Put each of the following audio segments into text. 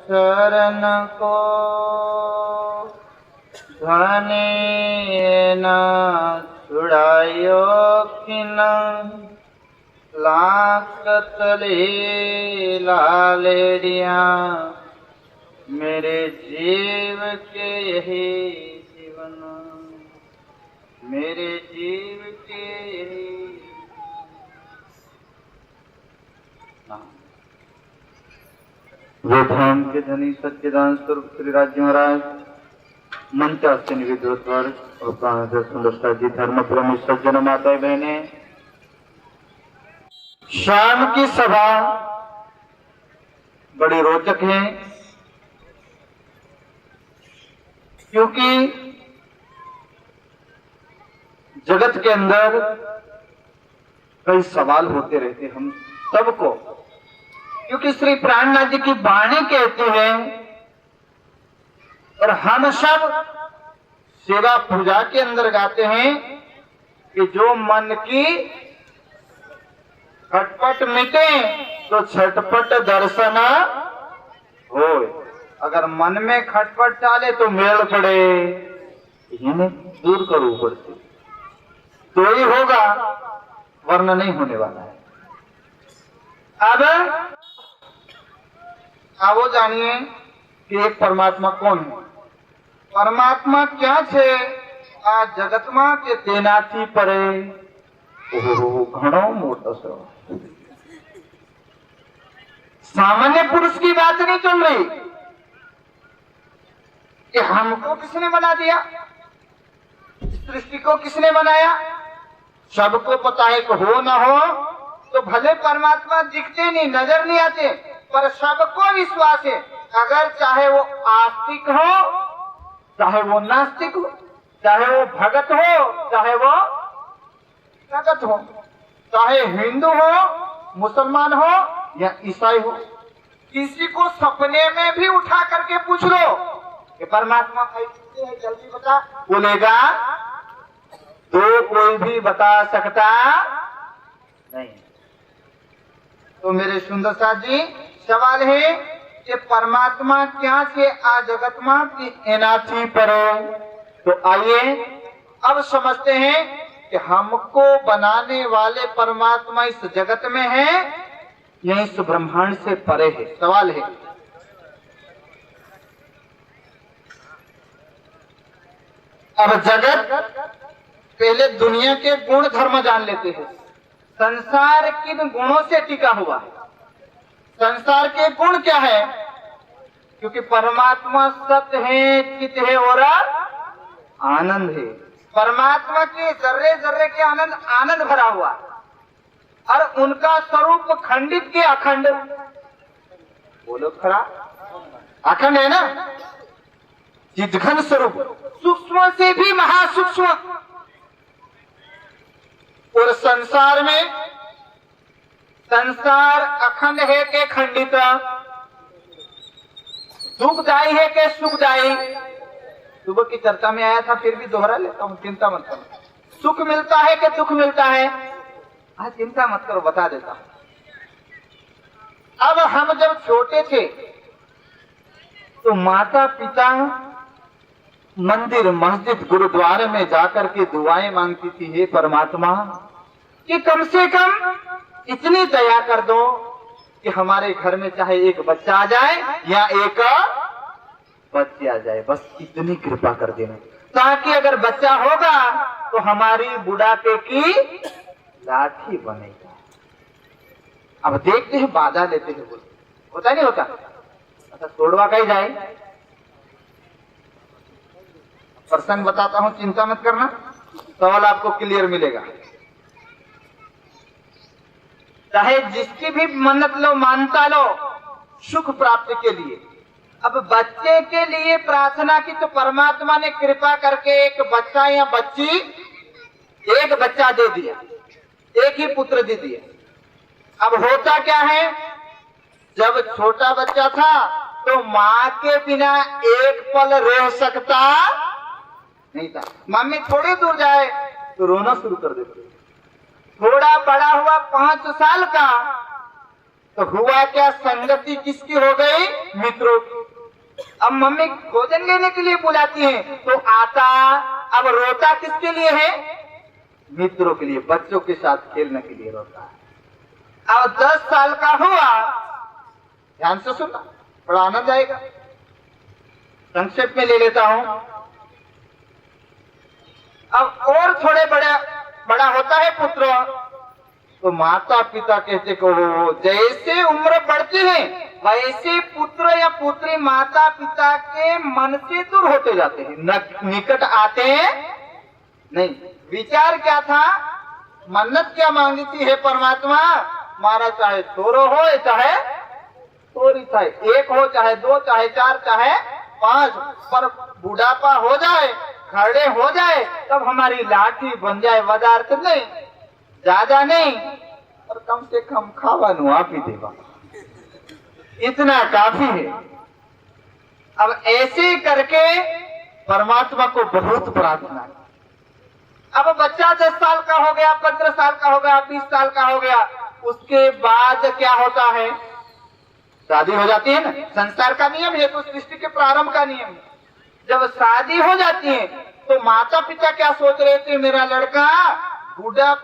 शरण को धने न छुड़ायो किन लाकतले लालेरिया मेरे जीव के यही जीवन मेरे जीव के यही वे धाम के धनी सच्चिदान स्वरूप श्री राज्य महाराज मंचास्य निविद्वर और प्राणधर सुंदरता जी धर्म प्रेमी सज्जन माता बहने, शाम की सभा बड़ी रोचक है क्योंकि जगत के अंदर कई सवाल होते रहते हम सबको, क्योंकि श्री प्राणनाथ जी की वाणी कहती है और हम सब सेवा पूजा के अंदर गाते हैं कि जो मन की खटपट मिटे तो छटपट दर्शन हो। अगर मन में खटपट चाले तो मेल पड़े, इन्हें दूर करो ऊपर से तो ही होगा, वरना नहीं होने वाला है। अब आवो जानिए कि एक परमात्मा कौन है। परमात्मा क्या छे आ जगतમાં કે તેનાથી પરે ઘણો મોટો સવાલ। सामान्य पुरुष की बात नहीं चल रही कि हमको किसने बना दिया, सृष्टि को किसने बनाया। सबको पता है कि हो ना हो तो भले परमात्मा दिखते नहीं, नजर नहीं आते, पर सबको विश्वास है। अगर चाहे वो आस्तिक हो, चाहे वो नास्तिक हो, चाहे वो भगत हो, चाहे वो जगत हो, चाहे हिंदू हो, मुसलमान हो या ईसाई हो, किसी को सपने में भी उठा करके पूछ लो कि परमात्मा कैसे है जल्दी बता, बोलेगा तो कोई भी बता सकता नहीं। तो मेरे सुंदर साथ जी, सवाल है कि परमात्मा क्या से आ जगतमा की एनाथी परे। तो आइए अब समझते हैं कि हमको बनाने वाले परमात्मा इस जगत में है या इस ब्रह्मांड से परे है। सवाल है अब जगत, पहले दुनिया के गुण धर्म जान लेते हैं। संसार किन गुणों से टिका हुआ है, संसार के गुण क्या है। क्योंकि परमात्मा सत्य है, चित है और आनंद है। परमात्मा के जर्रे जर्रे के आनंद आनंद भरा हुआ, और उनका स्वरूप खंडित के अखंड, बोलो खरा अखंड है ना, चिदघन स्वरूप, सूक्ष्म से भी महासूक्ष्म। और संसार में संसार अखंड है के खंडित, दुखदायी है के सुखदायी। सुबह की चर्चा में आया था, फिर भी दोहरा लेता हूँ, चिंता मत करो। सुख मिलता है कि दुख मिलता है, हाँ चिंता मत करो, बता देता हूँ। अब हम जब छोटे थे तो माता पिता मंदिर मस्जिद गुरुद्वारे में जाकर के दुआएं मांगती थी, हे परमात्मा कि कम से कम इतनी दया कर दो कि हमारे घर में चाहे एक बच्चा आ जाए या एक बच्ची आ जाए, बस इतनी कृपा कर देना, ताकि अगर बच्चा होगा तो हमारी बुढ़ापे की लाठी बनेगा। अब देखते हैं, बाधा लेते हैं, बोलते होता नहीं होता। अच्छा छोड़वा कहीं जाए, प्रसंग बताता हूं, चिंता मत करना, सवाल आपको क्लियर मिलेगा। चाहे जिसकी भी मन्नत लो, मानता लो, सुख प्राप्ति के लिए। अब बच्चे के लिए प्रार्थना की तो परमात्मा ने कृपा करके एक बच्चा या बच्ची, एक बच्चा दे दिया, एक ही पुत्र दे दिया। अब होता क्या है, जब छोटा बच्चा था तो माँ के बिना एक पल रह सकता नहीं था। मम्मी थोड़ी दूर जाए तो रोना शुरू कर देते। थोड़ा बड़ा हुआ 5 साल का तो हुआ क्या, संगति किसकी हो गई, मित्रों की। अब मम्मी भोजन लेने के लिए बुलाती है तो आता, अब रोता किसके लिए है, मित्रों के लिए, बच्चों के साथ खेलने के लिए रोता है। अब 10 साल का हुआ, ध्यान से सुनना, बड़ा आनंद आएगा, संक्षेप में ले लेता हूं। अब और थोड़े बड़ा होता है पुत्र, तो माता पिता कहते को जैसे उम्र बढ़ती है वैसे पुत्र या पुत्री माता पिता के मन से दूर होते जाते हैं, निकट आते हैं नहीं। विचार क्या था, मन्नत क्या मांगी थी, हे परमात्मा मारा चाहे छोरो हो चाहे छोरी, चाहे 1 हो चाहे 2 चाहे 4 चाहे 5, पर बुढ़ापा हो जाए, खड़े हो जाए, तब हमारी लाठी बन जाए, वदार्थ नहीं, ज्यादा नहीं, और कम से कम खावानु आप ही देवा, इतना काफी है। अब ऐसे करके परमात्मा को बहुत प्रार्थना की। अब बच्चा 10 साल का हो गया, 15 साल का हो गया, 20 साल का हो गया, उसके बाद क्या होता है, शादी हो जाती है ना, संसार का नियम है, तो सृष्टि के प्रारंभ का नियम है। जब शादी हो जाती है तो माता पिता क्या सोच रहे थे, मेरा लड़का बूढ़ा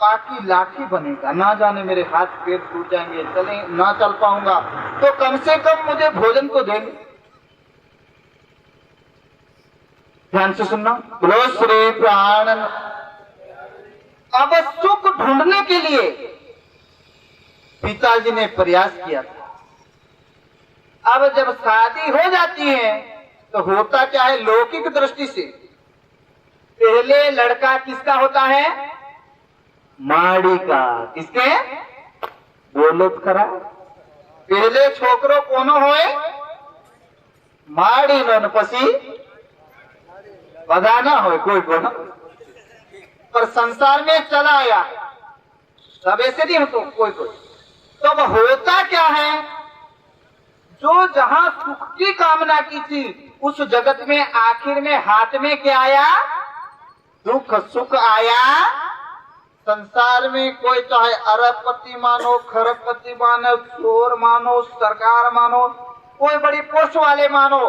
पाकी लाठी बनेगा, ना जाने मेरे हाथ पैर टूट जाएंगे, चले ना चल पाऊंगा, तो कम से कम मुझे भोजन तो देंगे। ध्यान से सुनना, बोलो श्री प्राण। अब सुख ढूंढने के लिए पिताजी ने प्रयास किया था। अब जब शादी हो जाती है तो होता क्या है, लौकिक दृष्टि से पहले लड़का किसका होता है, माड़ी का, किसके, बोलो खरा, पहले छोकरो कोनो होए, माड़ी नो पसी बधाना होए कोई कोनो, पर संसार में चला आया सब ऐसे नहीं हो, तो कोई तो अब होता क्या है, जो जहां सुख की कामना की थी उस जगत में आखिर में हाथ में क्या आया, दुख सुख आया। संसार में कोई चाहे अरबपति मानो, खरबपति मानो, चोर मानो, सरकार मानो, कोई बड़ी पोस्ट वाले मानो,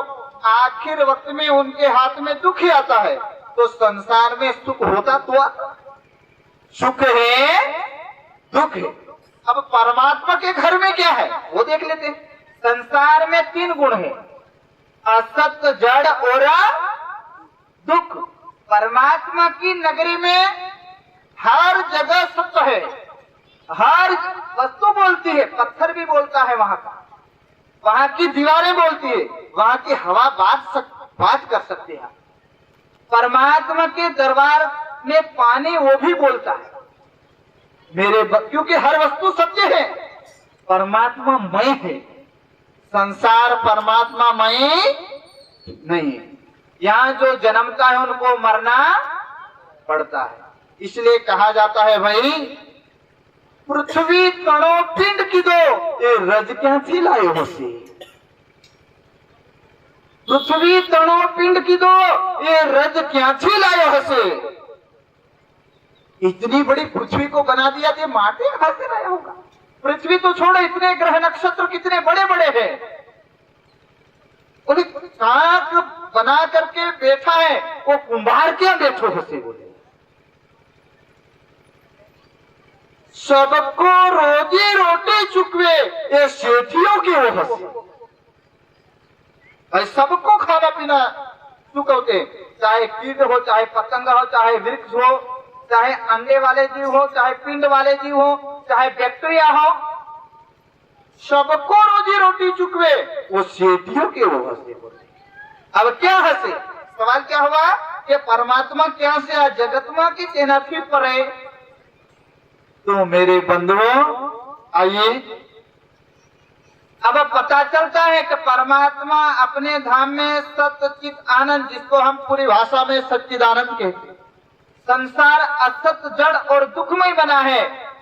आखिर वक्त में उनके हाथ में दुख ही आता है। तो संसार में सुख होता तो सुख है, दुख है। अब परमात्मा के घर में क्या है वो देख लेते हैं। संसार में 3 गुण है, असत, जड़ और दुख। परमात्मा की नगरी में हर जगह सत्य है, हर वस्तु बोलती है, पत्थर भी बोलता है वहां का, वहां की दीवारें बोलती है, वहां की हवा बात कर सकते हैं। परमात्मा के दरबार में पानी वो भी बोलता है क्योंकि हर वस्तु सत्य है, परमात्मा मय है। संसार परमात्मा मय नहीं है, यहाँ जो जन्मता है उनको मरना पड़ता है। इसलिए कहा जाता है भाई, पृथ्वी तणो पिंड की दो ये रज क्या थी लाए हो से, पृथ्वी तणो पिंड की दो ये रज क्या थी लाए हो से। इतनी बड़ी पृथ्वी को बना दिया तो माटी कहां से लाया होगा। पृथ्वी तो छोड़ो, इतने ग्रह नक्षत्र कितने बड़े बड़े हैं, उन्हें काक बना करके बैठा है, वो कुंभार क्या बैठो हंसे बोले। सबको रोजी रोटी चुकवे ये सेठियों की वो हंसी, भाई सबको खाना पीना चुकवते, चाहे कीट हो, चाहे पतंग हो, चाहे वृक्ष हो, चाहे अंडे वाले जीव हो, चाहे पिंड वाले जीव हो, चाहे बैक्टीरिया हो, सबको रोजी रोटी चुकवे वो सेठियों के वो हंसे बोले। अब क्या हंसे, सवाल क्या हुआ कि परमात्मा क्या से जगतमा की तैनाती पर है। तो मेरे बंधुओं आइए, अब पता चलता है कि परमात्मा अपने धाम में सच्चित आनंद, जिसको हम पूरी भाषा में सच्चिदानंद कहते हैं, संसार असत जड़ और दुखमय बना है।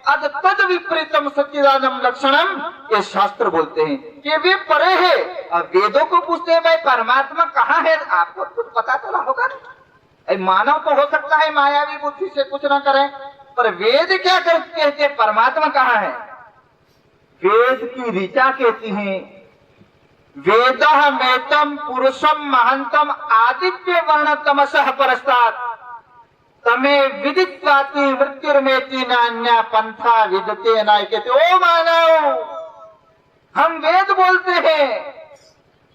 अद तद विपरीतम सच्चिदानंद लक्षणम ये शास्त्र बोलते हैं कि वे परे है। अब वेदों को पूछते हैं भाई परमात्मा कहाँ है, आपको कुछ पता चला होगा ना। मानव तो हो सकता है मायावी बुद्धि से कुछ ना करें, पर वेद क्या कहते हैं परमात्मा कहाँ है। वेद की ऋचा कहती हैं, वेदः मेतम पुरुषम महंतम आदित्य वर्ण तमसः परस्तात् तमे विदित्वाति मृत्युर्मेति नान्या पंथा विदते नाय। कहते ओ मानव, हम वेद बोलते हैं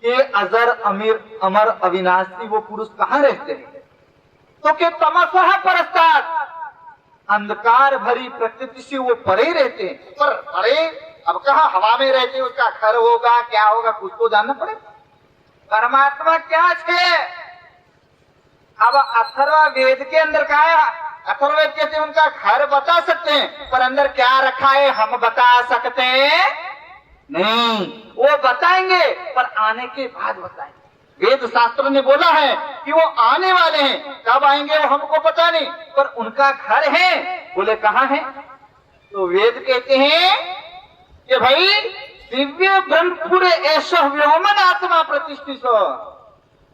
कि अजर अमीर अमर अविनाशी वो पुरुष कहाँ रहते हैं, तो के तमसः परस्तात् अंधकार भरी प्रकृति से वो परे रहते हैं। पर परे अब कहाँ हवा में रहते, उसका घर होगा क्या होगा कुछ तो जानना पड़ेगा। परमात्मा क्या है, अब अथर्व वेद के अंदर क्या है, अथर्ववेद कहते हैं उनका घर बता सकते हैं, पर अंदर क्या रखा है हम बता सकते हैं नहीं। वो बताएंगे पर आने के बाद बताएंगे। वेद शास्त्र ने बोला है कि वो आने वाले हैं, कब आएंगे वो हमको पता नहीं, पर उनका घर है। बोले कहाँ है, तो वेद कहते हैं कि भाई दिव्य ब्रह्मपुर ऐसा व्योमन आत्मा प्रतिष्ठित।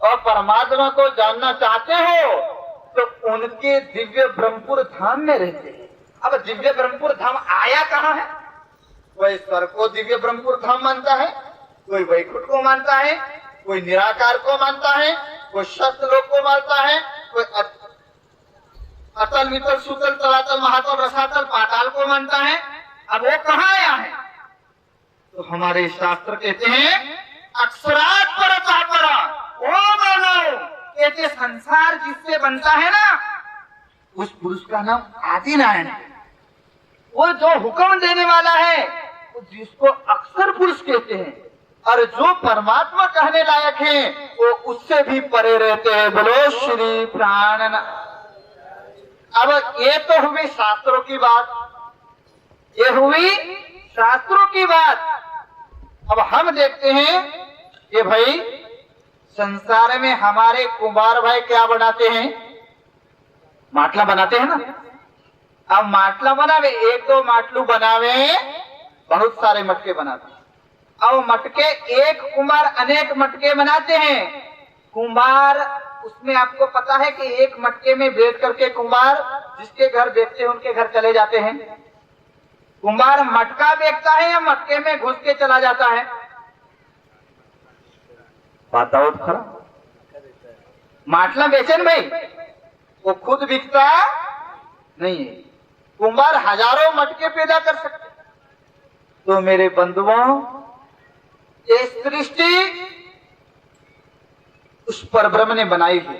और परमात्मा को जानना चाहते हो तो उनके दिव्य ब्रह्मपुर धाम में रहते हैं। अब दिव्य ब्रह्मपुर धाम आया कहाँ है, कोई स्वर को दिव्य ब्रह्मपुर धाम मानता है, कोई वैकुंठ को मानता है, कोई निराकार को मानता है, कोई सत्यलोक को मानता है, कोई अतल वितल सुतल तलातल महातल रसातल पाताल को मानता है। अब वो कहाँ आया है, तो हमारे शास्त्र कहते हैं अक्षरात् परतः परा। ओ मानव, कहते संसार जिससे बनता है ना उस पुरुष का नाम आदिनारायण है। वो जो हुक्म देने वाला है जिसको अक्षर पुरुष कहते हैं, और जो परमात्मा कहने लायक है वो उससे भी परे रहते हैं। बोलो श्री प्राणनाथ। अब ये तो हुई शास्त्रों की बात, ये हुई शास्त्रों की बात। अब हम देखते हैं कि भाई संसार में हमारे कुंभार भाई क्या बनाते हैं, माटला बनाते हैं ना। अब माटला बनावे, एक दो माटलू बनावे, बहुत सारे मटके बनाते हैं। अब मटके एक कुंभार अनेक मटके बनाते हैं। कुंभार उसमें आपको पता है कि एक मटके में बैठ करके कुंभार जिसके घर बेचते हैं उनके घर चले जाते हैं। कुंभार मटका बेचता है या मटके में घुस के चला जाता है, बताओ तो खरा। माटला बेचे न भाई, वो खुद बिकता नहीं है। कुंभार हजारों मटके पैदा कर सकते। तो मेरे बंधुओं, ये सृष्टि उस परब्रह्म ने बनाई है।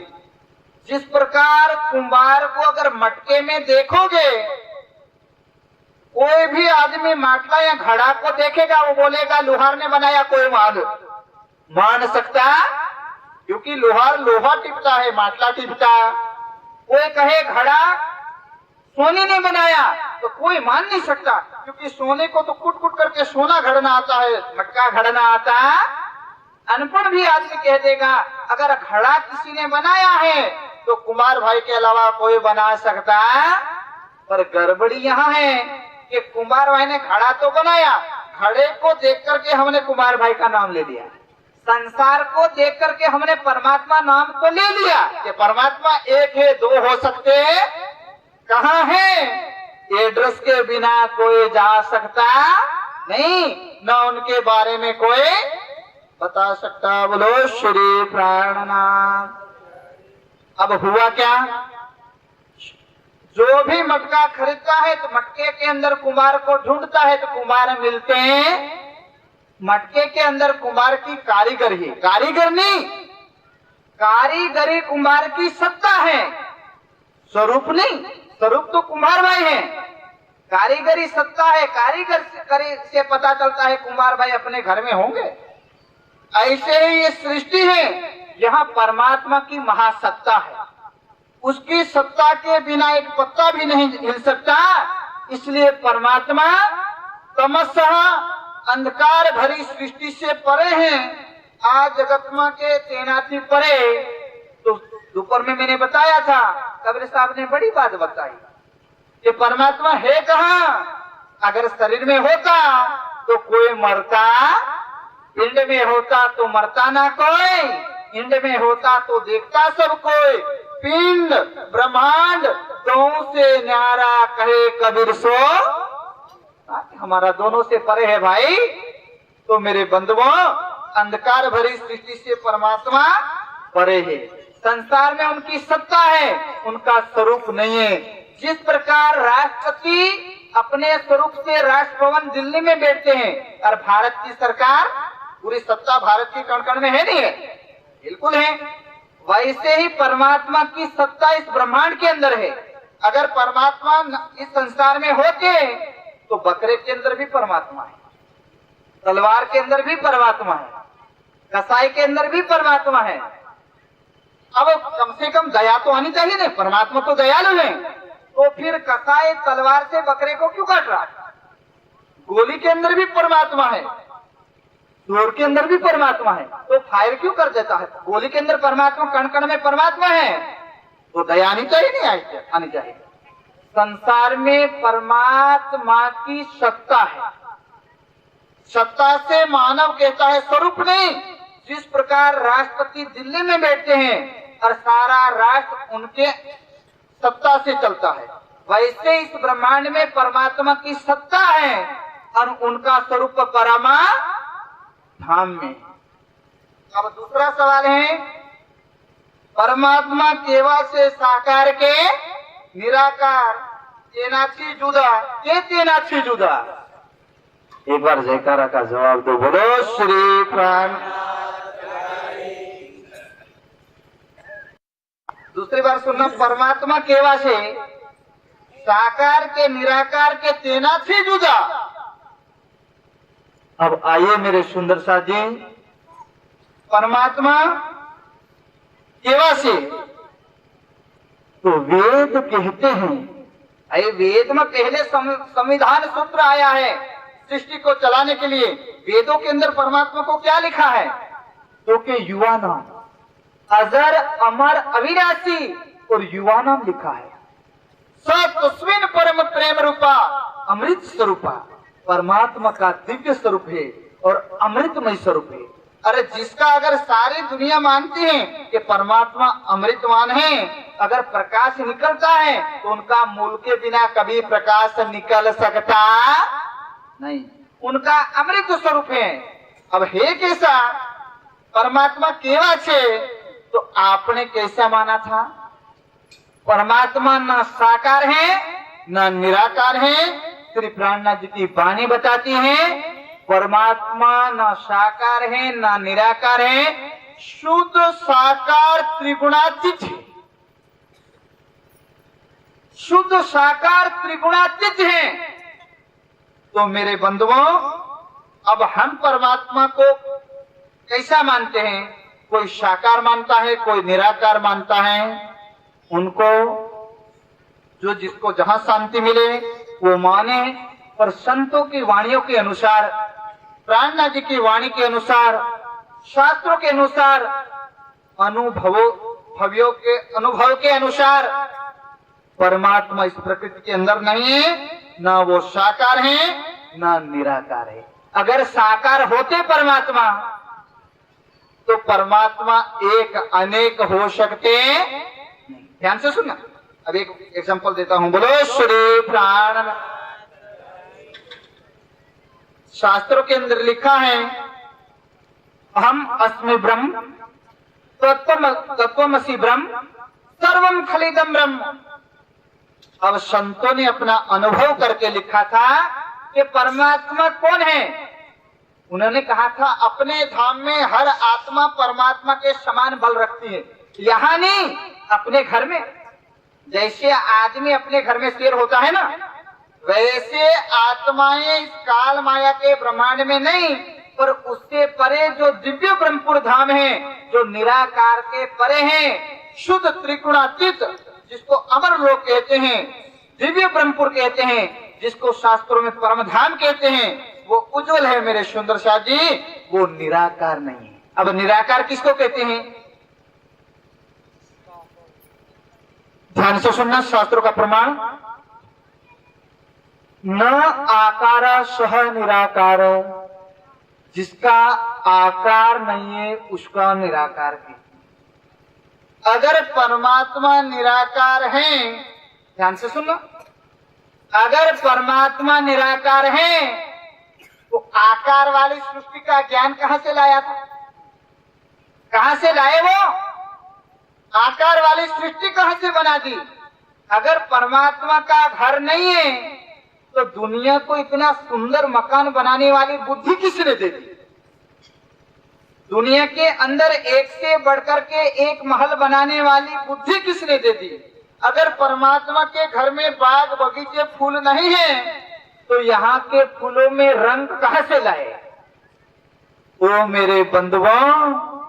जिस प्रकार कुंभार को अगर मटके में देखोगे, कोई भी आदमी माटला या घड़ा को देखेगा वो बोलेगा लोहार ने बनाया, कोई मान सकता, क्योंकि लोहार लोहा टिपता है, माटला टिपता। कोई कहे घड़ा सोने ने बनाया तो कोई मान नहीं सकता, क्योंकि सोने को तो कुट कुट करके सोना घड़ना आता है, मटका घड़ना आता। अनपढ़ भी आदमी कह देगा अगर घड़ा किसी ने बनाया है तो कुमार भाई के अलावा कोई बना सकता। पर गड़बड़ी यहाँ है कि कुमार भाई ने घड़ा तो बनाया, घड़े को देख करके हमने कुमार भाई का नाम ले लिया। संसार को देख करके हमने परमात्मा नाम तो ले लिया कि परमात्मा एक है, दो हो सकते, कहाँ है? एड्रेस के बिना कोई जा सकता नहीं, न उनके बारे में कोई बता सकता। बोलो श्री प्राणनाथ। अब हुआ क्या? जो भी मटका खरीदता है तो मटके के अंदर कुम्हार को ढूंढता है तो कुम्हार मिलते हैं। मटके के अंदर कुम्हार की कारीगरी है, कारीगर नहीं, कारीगरी कुम्हार की सत्ता है, स्वरूप नहीं। स्वरूप तो कुम्हार भाई है, कारीगरी सत्ता है। कारीगर से पता चलता है कुम्हार भाई अपने घर में होंगे। ऐसे ही ये सृष्टि है, यहाँ परमात्मा की महासत्ता है, उसकी सत्ता के बिना एक पत्ता भी नहीं हिल सकता। इसलिए परमात्मा तमस्सः अंधकार भरी सृष्टि से परे हैं। आज जगतमा के तैनाती परे। तो दोपहर में मैंने बताया था, कबीर साहब ने बड़ी बात बताई कि परमात्मा है कहाँ। अगर शरीर में होता तो कोई मरता, पिंड में होता तो मरता ना कोई, पिंड में होता तो देखता सब कोई। पिंड ब्रह्मांड दो से न्यारा कहे कबीर सो हमारा दोनों से परे है भाई। तो मेरे बंधुओं, अंधकार भरी सृष्टि से परमात्मा परे है। संसार में उनकी सत्ता है, उनका स्वरूप नहीं है। जिस प्रकार राष्ट्रपति अपने स्वरूप से राष्ट्रभवन दिल्ली में बैठते हैं और भारत की सरकार पूरी सत्ता भारत के कण कण में है, नहीं है? बिल्कुल है। वैसे ही परमात्मा की सत्ता इस ब्रह्मांड के अंदर है। अगर परमात्मा इस संसार में होते तो बकरे के अंदर भी परमात्मा है, तलवार के अंदर भी परमात्मा है, कसाई के अंदर भी परमात्मा है। अब कम से कम दया तो आनी चाहिए ना, परमात्मा तो दयालु है। तो फिर कसाई तलवार से बकरे को क्यों काट रहा? गोली के अंदर भी परमात्मा है, चोर के अंदर भी परमात्मा है, तो फायर क्यों कर देता है? गोली के अंदर परमात्मा, कण कण में परमात्मा है, तो दया आनी चाहिए, नहीं आनी चाहिए। संसार में परमात्मा की सत्ता है। सत्ता से मानव कहता है, स्वरूप नहीं। जिस प्रकार राष्ट्रपति दिल्ली में बैठते हैं और सारा राष्ट्र उनके सत्ता से चलता है, वैसे इस ब्रह्मांड में परमात्मा की सत्ता है और उनका स्वरूप परमा धाम में। अब दूसरा सवाल है, परमात्मा केवल से साकार के निराकार तेनाथी जुदा के तेनाथी जुदा। एक बार जयकारा का जवाब दो, बोलो श्री प्राण। दूसरी बार सुनना, परमात्मा केवल से साकार के निराकार के तेनाथी जुदा। अब आइए मेरे सुंदर साथ जी, परमात्मा केवल से तो वेद कहते हैं। अरे वेद में पहले संविधान सूत्र आया है सृष्टि को चलाने के लिए। वेदों के अंदर परमात्मा को क्या लिखा है? तो के युवा नाम, अजर अमर अविनाशी और युवा नाम लिखा है। सत्स्विन परम प्रेम रूपा अमृत स्वरूपा। परमात्मा का दिव्य स्वरूप है और अमृतमय स्वरूप है। अरे जिसका अगर सारी दुनिया मानती है कि परमात्मा अमृतवान है, अगर प्रकाश निकलता है तो उनका मूल के बिना कभी प्रकाश निकल सकता नहीं। उनका अमृत स्वरूप है। अब है कैसा? परमात्मा केवल से तो आपने कैसा माना था? परमात्मा न साकार है न निराकार है। श्री प्राणनाथ जी की वाणी बताती है, परमात्मा न साकार है न निराकार है, शुद्ध साकार त्रिगुणातीत है। शुद्ध साकार त्रिगुणातीत है। तो मेरे बंधुओं, अब हम परमात्मा को कैसा मानते हैं? कोई साकार मानता है, कोई निराकार मानता है। उनको जो जिसको जहां शांति मिले वो माने। पर संतों की वाणियों के अनुसार, प्राणनाथ जी की वाणी के अनुसार, शास्त्रों के अनुसार, अनुभव के अनुसार परमात्मा इस प्रकृति के अंदर नहीं है। ना वो साकार है ना निराकार है। अगर साकार होते परमात्मा तो परमात्मा एक अनेक हो सकते नहीं। ध्यान से सुनना, अब एक एग्जांपल देता हूं, बोलो श्री प्राण। शास्त्रों के अंदर लिखा है, अहम अस्मि ब्रह्म तत्वमसि ब्रह्म सर्वम खलिदम ब्रह्म। अब संतों ने अपना अनुभव करके लिखा था कि परमात्मा कौन है। उन्होंने कहा था, अपने धाम में हर आत्मा परमात्मा के समान बल रखती है। यहाँ नहीं, अपने घर में। जैसे आदमी अपने घर में शेर होता है ना, वैसे आत्माएं इस काल माया के ब्रह्मांड में नहीं, पर उससे परे जो दिव्य ब्रह्मपुर धाम है, जो निराकार के परे हैं, शुद्ध त्रिगुणातीत, जिसको अमर लोक कहते हैं, दिव्य ब्रह्मपुर कहते हैं, जिसको शास्त्रों में परम धाम कहते हैं, वो उज्जवल है मेरे सुंदर शाह जी। वो निराकार नहीं है। अब निराकार किसको कहते हैं? ध्यान से सुनना, शास्त्रों का प्रमाण, न आकार सह निराकार। जिसका आकार नहीं है उसका निराकार कहते हैं। अगर परमात्मा निराकार है, ध्यान से सुनना, अगर परमात्मा निराकार है तो आकार वाली सृष्टि का ज्ञान कहां से लाया था? कहां से लाए वो? आकार वाली सृष्टि कहां से बना दी? अगर परमात्मा का घर नहीं है तो दुनिया को इतना सुंदर मकान बनाने वाली बुद्धि किसने दे दी? दुनिया के अंदर एक से बढ़कर के एक महल बनाने वाली बुद्धि किसने दे दी? अगर परमात्मा के घर में बाग बगीचे फूल नहीं है तो यहाँ के फूलों में रंग कहां से लाए? ओ मेरे बंधुओं,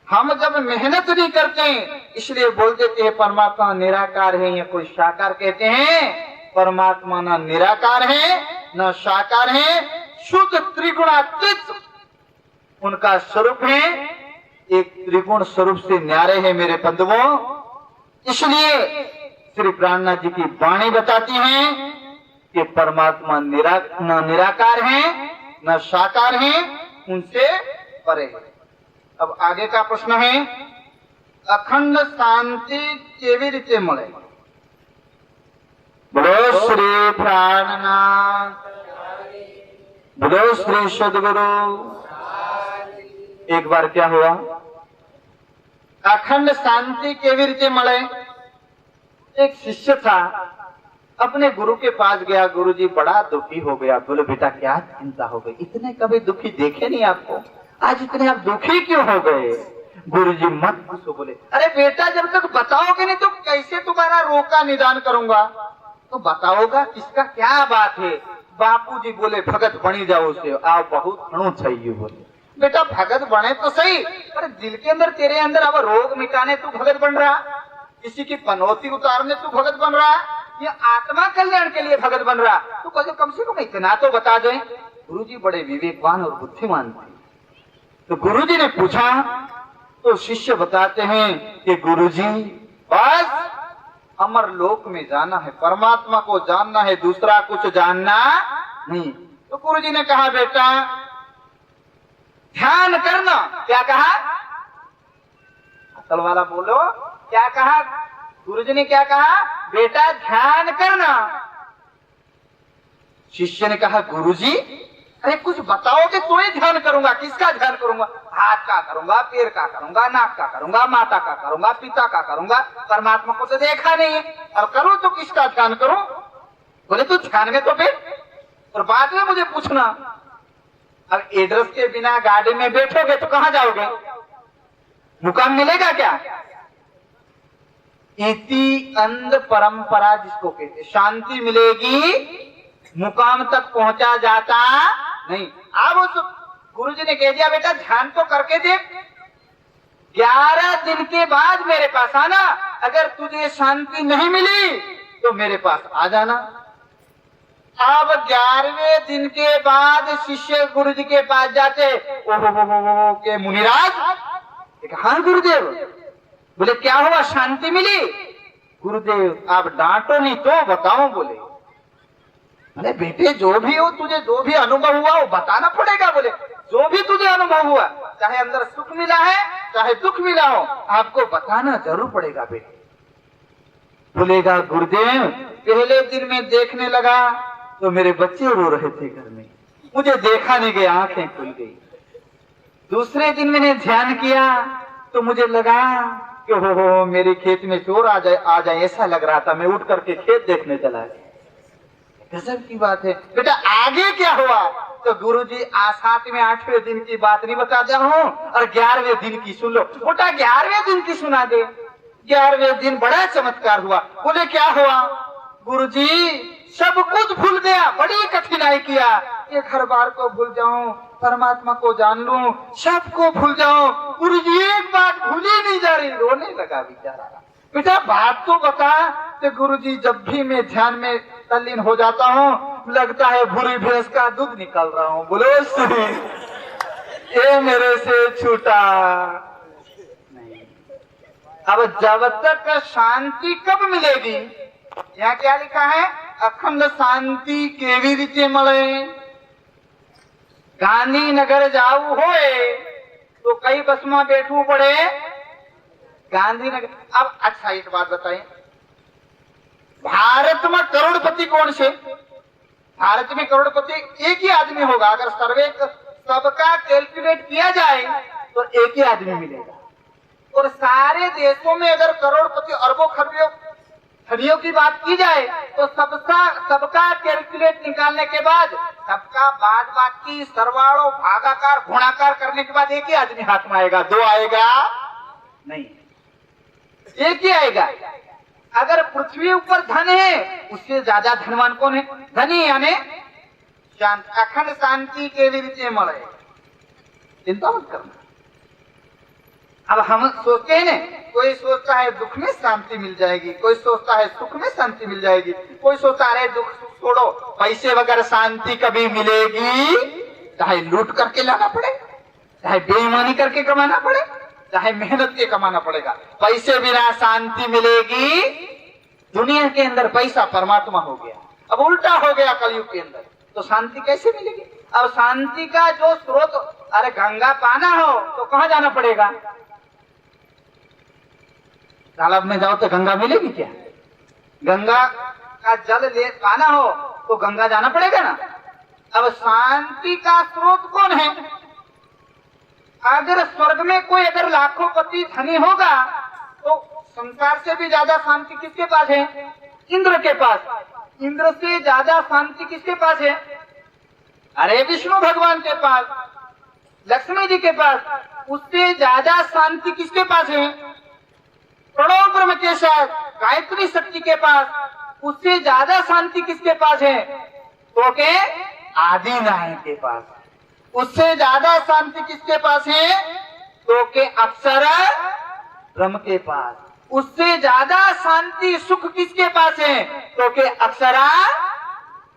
हम जब मेहनत नहीं करते इसलिए बोल देते हैं परमात्मा निराकार है या कोई साकार। कहते हैं परमात्मा ना निराकार है न साकार है, शुद्ध त्रिगुणातीत उनका स्वरूप है, एक त्रिगुण स्वरूप से न्यारे है मेरे बंधुओं। इसलिए श्री प्राणनाथ जी की वाणी बताती हैं कि परमात्मा न निराकार है न साकार है, उनसे परे है। अब आगे का प्रश्न है, अखंड शांति केवी रीते मळे? बोलो श्री प्राणनाथ, बोलो श्री सद्गुरु। एक बार क्या हुआ? अखंड शांति केवी रीते मळे? एक शिष्य था, अपने गुरु के पास गया, गुरुजी बड़ा दुखी हो गया। बोले बेटा क्या चिंता हो गई? इतने कभी दुखी देखे नहीं आपको, आज इतने आप दुखी क्यों हो गए? गुरुजी मत पूछो। बोले अरे बेटा जब तक बताओगे नहीं तो कैसे तुम्हारा रोग का निदान करूंगा? तो बताओगा किसका क्या बात है? बापूजी बोले भगत बनी जाओ से आप बहुत घणो चाहिए। बोले बेटा भगत बने तो सही, अरे दिल के अंदर तेरे अंदर अब रोग मिटाने तू भगत बन रहा, किसी की पनौती उतारने तू भगत बन रहा, ये आत्मा कल्याण के लिए भगत बन रहा, तो कम से कम इतना तो बता दे। गुरुजी बड़े विवेकवान और बुद्धिमान थे। तो गुरुजी ने पूछा तो शिष्य बताते हैं कि गुरुजी बस अमर लोक में जाना है, परमात्मा को जानना है, दूसरा कुछ जानना नहीं। तो गुरुजी ने कहा बेटा ध्यान करना। क्या कहा? असल वाला बोलो, क्या कहा? गुरुजी ने क्या कहा? बेटा ध्यान करना। शिष्य ने कहा गुरुजी अरे कुछ बताओगे तो ही ध्यान करूंगा। किसका ध्यान करूंगा? हाथ का करूंगा, पैर का करूंगा, नाक का करूंगा, माता का करूंगा, पिता का करूंगा, परमात्मा को तो देखा नहीं है, और करूं तो किसका ध्यान करूं? बोले तू ध्यान में तो फिर और बाद में मुझे पूछना। अब एड्रेस के बिना गाड़ी में बैठोगे तो कहां जाओगे? मुकाम मिलेगा क्या? इति अंध परंपरा जिसको कहते, शांति मिलेगी, मुकाम तक पहुंचा जाता नहीं। अब उस गुरुजी ने कह दिया बेटा ध्यान तो करके देख, 11 दिन के बाद मेरे पास आना, अगर तुझे शांति नहीं मिली तो मेरे पास आ जाना। अब 11वें दिन के बाद शिष्य गुरुजी के पास जाते, ओहो के मुनिराज। हाँ गुरुदेव। बोले क्या हुआ, शांति मिली? गुरुदेव आप डांटो नहीं तो बताओ। बोले अरे बेटे जो भी हो, तुझे जो भी अनुभव हुआ वो बताना पड़ेगा। बोले जो भी तुझे अनुभव हुआ, चाहे अंदर सुख मिला है चाहे दुख मिला हो, आपको बताना जरूर पड़ेगा बेटे। बोलेगा गुरुदेव पहले दिन में देखने लगा तो मेरे बच्चे रो रहे थे घर में, मुझे देखा नहीं गया, आंखें खुल गई। दूसरे दिन मैंने ध्यान किया तो मुझे लगा कि हो मेरे खेत में चोर आ जाए ऐसा लग रहा था, मैं उठ करके खेत देखने चला गया। गजब की बात है। बेटा आगे क्या हुआ? तो गुरुजी 7वें 8वें दिन की बात नहीं बताता हूँ, और 11वें दिन की सुन लो। बेटा 11वें दिन की सुना दे। 11वें दिन बड़ा चमत्कार हुआ। बोले क्या हुआ? गुरुजी सब कुछ भूल गया, बड़ी कठिनाई किया, ये घर बार को भूल जाऊं, परमात्मा को जान लूं, सबको भूल जाऊं। गुरुजी एक बात भूली नहीं जा रही, रोने लगा बेचारा। बेटा बात तो बता। तो गुरुजी जब भी मैं ध्यान में तल्लीन हो जाता हूँ लगता है भूरी भैंस का दूध निकाल रहा हूँ। बोलो श्री ये मेरे से छूटा नहीं। अब जब तक शांति कब मिलेगी? यहाँ क्या लिखा है? अखंड शांति केवी रीते मळे? गांधीनगर जाऊ होए तो कई बस में बैठू पड़े गांधीनगर। अब अच्छा एक बात बताइए, भारत में करोड़पति कौन से? भारत में करोड़पति एक ही आदमी होगा। अगर सर्वे सबका कैलकुलेट किया जाए तो एक ही आदमी मिलेगा। और सारे देशों में अगर करोड़पति अरबों खरबों की बात की जाए तो सबका कैलकुलेट निकालने के बाद, सबका बाद बाकी सरवाड़ो भागाकार गुणाकार करने के बाद एक ही आदमी हाथ में आएगा। दो आएगा नहीं, एक ही आएगा। अगर पृथ्वी ऊपर धन है, उससे ज्यादा धनवान कौन है? धनी यानी अखंड शांति के लिए मरे, चिंता मत करना। अब हम सोचते हैं ना, कोई सोचता है दुख में शांति मिल जाएगी, कोई सोचता है सुख में शांति मिल जाएगी, कोई सोचता है दुख सुख छोड़ो, पैसे वगैरह शांति कभी मिलेगी? चाहे लूट करके लाना पड़े, चाहे बेईमानी करके कमाना पड़े, चाहे मेहनत के कमाना पड़ेगा, पैसे बिना शांति मिलेगी? दुनिया के अंदर पैसा परमात्मा हो गया, अब उल्टा हो गया कलयुग के अंदर, तो शांति कैसे मिलेगी? अब शांति का जो स्रोत, अरे गंगा पाना हो तो कहाँ जाना पड़ेगा? तालाब में जाओ तो गंगा मिलेगी क्या? गंगा का जल ले पाना हो तो गंगा जाना पड़ेगा ना। अब शांति का स्रोत कौन है? अगर स्वर्ग में कोई अगर लाखों पति धनी होगा तो संसार से भी ज्यादा शांति किसके पास है? इंद्र के पास। इंद्र से ज्यादा शांति किसके पास है? अरे विष्णु भगवान के पास, लक्ष्मी जी के पास। उससे ज्यादा शांति किसके पास है? प्रणव ब्रह्म के साथ गायत्री शक्ति के पास। उससे ज्यादा शांति किसके पास है? तो के आदि नारायण के पास। उससे ज्यादा शांति किसके पास है? तो के अक्षर ब्रह्म के पास। उससे ज्यादा शांति सुख किसके पास है? तो के अक्षरा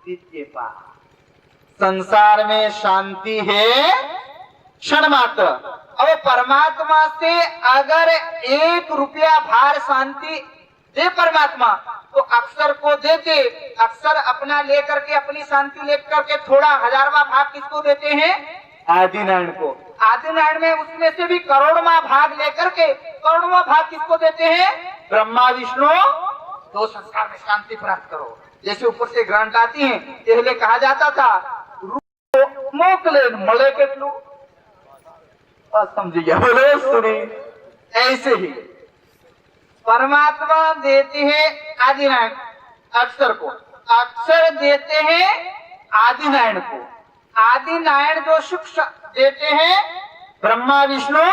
के पास। संसार में शांति है क्षण मात्र। अब परमात्मा से अगर 1 रुपया भार शांति दे परमात्मा, तो अक्षर को देते, अक्षर अपना लेकर के अपनी शांति लेकर के थोड़ा 1000वां भाग किसको देते हैं? आदिनारायण को। आदिनारायण में उसमें से भी करोड़वां भाग लेकर के करोड़वां भाग किसको देते हैं? ब्रह्मा विष्णु। तो संसार में शांति प्राप्त करो। जैसे ऊपर से ग्रांट आती है, पहले कहा जाता था मोकले मले केटलू, समझिए, बोले सुनी। ऐसे ही परमात्मा देते हैं आदिनारायण अक्षर को, अक्षर देते हैं आदिनारायण को, आदिनारायण जो सुख देते हैं ब्रह्मा विष्णु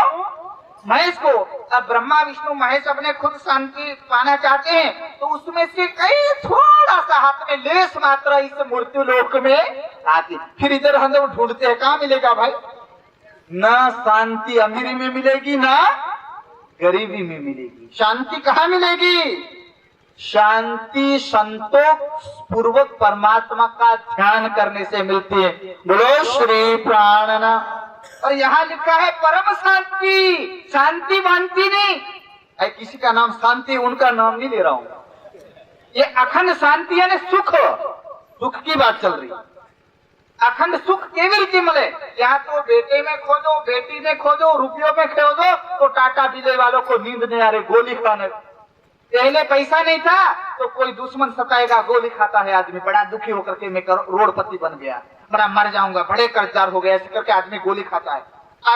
महेश को। अब ब्रह्मा विष्णु महेश अपने खुद शांति पाना चाहते हैं तो उसमें से कई थोड़ा सा हाथ में लेस मात्रा इस मृत्यु लोक में आती, फिर इधर हम लोग ढूंढते हैं कहाँ मिलेगा भाई? ना शांति अमीरी में मिलेगी ना गरीबी में मिलेगी। शांति कहाँ मिलेगी? शांति संतोष पूर्वक परमात्मा का ध्यान करने से मिलती है। बोलो श्री प्राणनाथ। और यहाँ लिखा है परम शांति। शांति मानती नहीं, किसी का नाम शांति, उनका नाम नहीं ले रहा हूँ। ये अखंड शांति यानी सुख, सुख की बात चल रही। अखंड सुख केवल मिले। यहाँ तो बेटे में खोजो, बेटी में खोजो, रुपयों में खोजो, तो टाटा बिले वालों को नींद नहीं आ रही, गोली खाने। पहले पैसा नहीं था तो कोई दुश्मन सताएगा, गोली खाता है आदमी, बड़ा दुखी होकर के मैं करोड़पति बन गया, बड़ा मर जाऊंगा, बड़े कर्जदार हो गया, ऐसे करके आदमी गोली खाता है।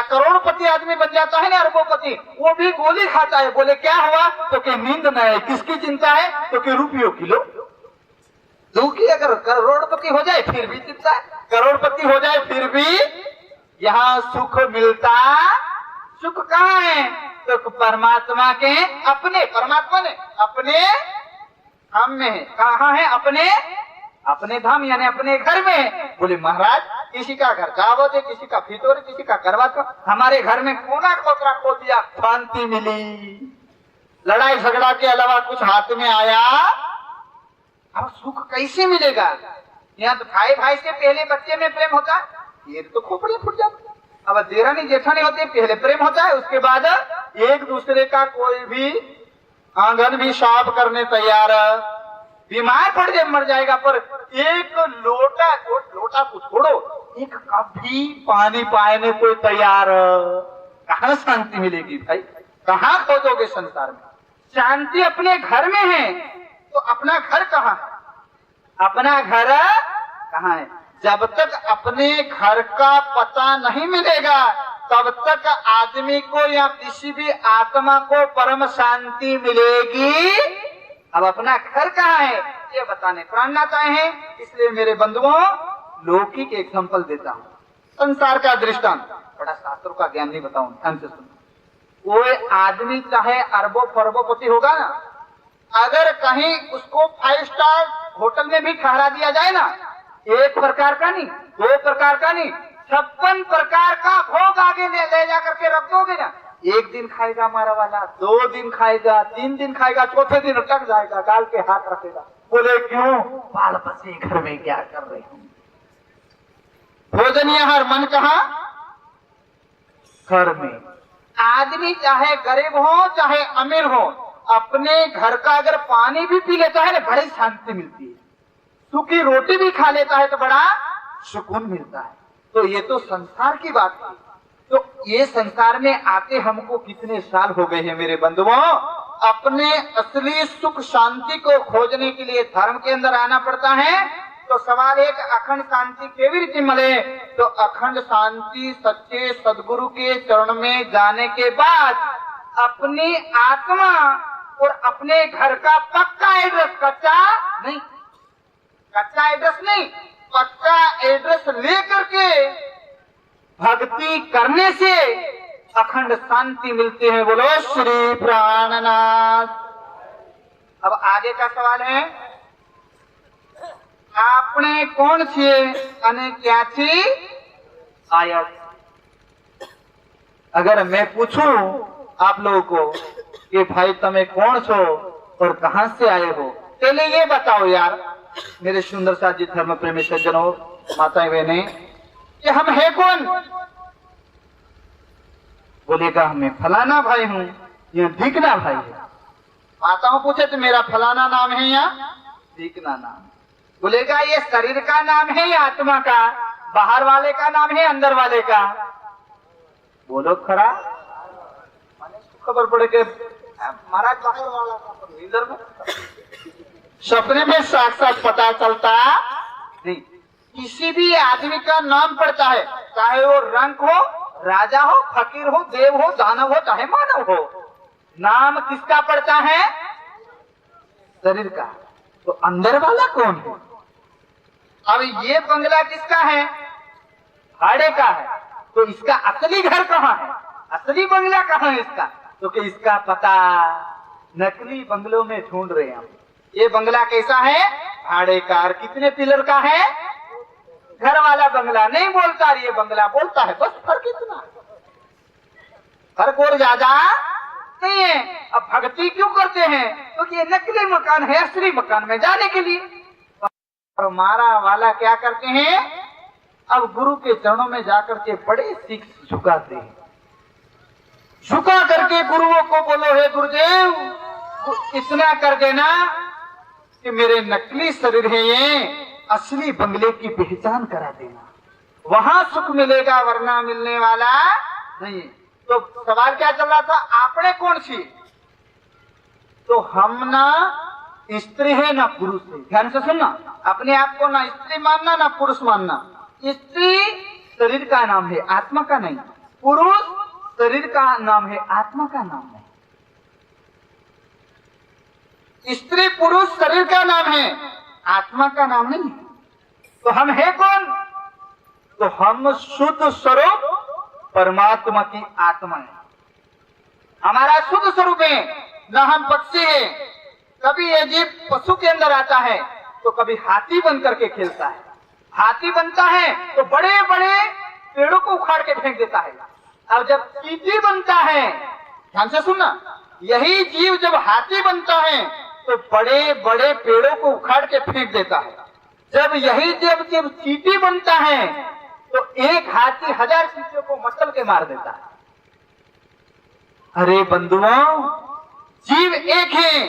करोड़पति आदमी बन जाता है ना, अरबोपति, वो भी गोली खाता है। बोले क्या हुआ? तो कि नींद न है। किसकी चिंता है? तो कि रुपयों की। लो दुखी अगर करोड़पति हो जाए फिर भी चिंता है, करोड़पति हो जाए फिर भी यहाँ सुख मिलता। सुख कहाँ है? तो परमात्मा के अपने, परमात्मा ने अपने धाम में है। कहाँ है? अपने अपने धाम यानी अपने घर में। बोले महाराज किसी का घर चावो दे, किसी का फितोर, किसी का करवा दो, हमारे घर में कोना खोतरा खो दिया, शांति मिली, लड़ाई झगड़ा के अलावा कुछ हाथ में आया। अब सुख कैसे मिलेगा? यहाँ तो भाई भाई से पहले बच्चे में प्रेम होता है, ये तो खोपड़ी फूट जाता। अब देरानी जेठानी होते पहले प्रेम होता है, उसके बाद एक दूसरे का कोई भी आंगन भी साफ करने तैयार, बीमार पड़ जाए मर जाएगा, पर एक लोटा को छोड़ो, एक कप भी पानी पाने को तैयार। कहाँ शांति मिलेगी भाई? कहाँ खोजोगे संसार में? शांति अपने घर में है। तो अपना घर कहाँ है? अपना घर कहाँ है? जब तक अपने घर का पता नहीं मिलेगा तब तक आदमी को या किसी भी आत्मा को परम शांति मिलेगी। अब अपना घर कहाँ है ये बताने प्राण नाथ आए हैं, इसलिए मेरे बंधुओं लौकिक एग्जाम्पल देता हूँ, संसार का दृष्टांत, बड़ा शास्त्रों का ज्ञान नहीं बताऊं, ध्यान से सुनो। कोई आदमी चाहे अरबों खरबोपति होगा ना, अगर कहीं उसको 5 स्टार होटल में भी ठहरा दिया जाए ना, एक प्रकार का नहीं, 2 प्रकार का नहीं, 56 प्रकार का भोग आगे ले जा करके रख दोगे ना, 1 दिन खाएगा हमारा वाला, 2 दिन खाएगा, 3 दिन खाएगा, चौथे दिन अटक जाएगा, गाल के हाथ रखेगा, बोले क्यों? बाल बच्चे घर में क्या कर रहे हो? भोजन हर मन कहाँ? घर में। आदमी चाहे गरीब हो चाहे अमीर हो, अपने घर का अगर पानी भी पी लेता है ना बड़ी शांति मिलती है, सूखी रोटी भी खा लेता है तो बड़ा सुकून मिलता है। तो ये तो संसार की बात थी। तो ये संसार में आते हमको कितने साल हो गए हैं मेरे बंधुओं। अपने असली सुख शांति को खोजने के लिए धर्म के अंदर आना पड़ता है। तो सवाल एक, अखंड शांति केवी रीति मिले? तो अखंड शांति सच्चे सदगुरु के चरण में जाने के बाद अपनी आत्मा और अपने घर का पक्का एड्रेस, कच्चा नहीं, कच्चा एड्रेस नहीं, पक्का एड्रेस लेकर के भक्ति करने से अखंड शांति मिलती है। बोलो श्री प्राणनाथ। अब आगे का सवाल है, आपने कौन छे अने क्या छी आया? अगर मैं पूछूं आप लोगों को कि भाई तमे कौन छो और कहां से आए हो, पहले ये बताओ यार मेरे सुंदर साथ जी, धर्म प्रेमी सज्जनों, माताएं बहने, कि हम है कौन? बोलेगा मैं फलाना भाई हूं, ये ढीकना भाई है। माताओं पूछे तो मेरा फलाना नाम है या ढीकना नाम। बोलेगा ये शरीर का नाम है या आत्मा का? बाहर वाले का नाम है अंदर वाले का? बोलो खरा, खबर पड़े के महाराज बाहर वाला का, इधर में सपने में साक्षात पता चलता नहीं। किसी भी आदमी का नाम पड़ता है, चाहे वो रंग हो, राजा हो, फकीर हो, देव हो, दानव हो, चाहे मानव हो, नाम किसका पड़ता है? शरीर का। तो अंदर वाला कौन है? अब ये बंगला किसका है? भाड़े का है। तो इसका असली घर कहाँ है? असली बंगला कहाँ है इसका? तो कि इसका पता नकली बंगलों में ढूंढ रहे हैं हम। ये बंगला कैसा है? भाड़े का। और कितने पिलर का है? घर वाला बंगला नहीं बोलता, ये बंगला बोलता है। बस फर्क इतना, फर्क और ज्यादा नहीं है। अब भक्ति क्यों करते हैं? क्योंकि ये नकली मकान है, असली मकान में जाने के लिए। और मारा वाला क्या करते हैं? अब गुरु के चरणों में जाकर के बड़े शीश झुकाते हैं, झुका करके गुरुओं को बोलो, हे गुरुदेव इतना कर देना कि मेरे नकली शरीर है ये असली बंगले की पहचान करा देना, वहां सुख मिलेगा वरना मिलने वाला नहीं। तो सवाल क्या चल रहा था? आपने कौन सी? तो हम ना स्त्री है ना पुरुष है। ध्यान से सुनना, अपने आप को ना स्त्री मानना ना पुरुष मानना। स्त्री शरीर का नाम है, आत्मा का नहीं। पुरुष शरीर का नाम है, आत्मा का नाम नहीं। स्त्री पुरुष शरीर का नाम है, आत्मा का नाम नहीं। तो हम है कौन? तो हम शुद्ध स्वरूप परमात्मा की आत्मा है। हमारा शुद्ध स्वरूप है, न हम पक्षी है। कभी ये जीव पशु के अंदर आता है तो कभी हाथी बन करके खेलता है। हाथी बनता है तो बड़े बड़े पेड़ों को उखाड़ के फेंक देता है। अब जब चींटी बनता है, ध्यान से सुनना, यही जीव जब हाथी बनता है तो बड़े बड़े पेड़ों को उखाड़ के फेंक देता है। जब यही जब चींटी बनता है तो एक हाथी 1000 चींटियों को मसल के मार देता है। अरे बंधुओं, जीव एक है,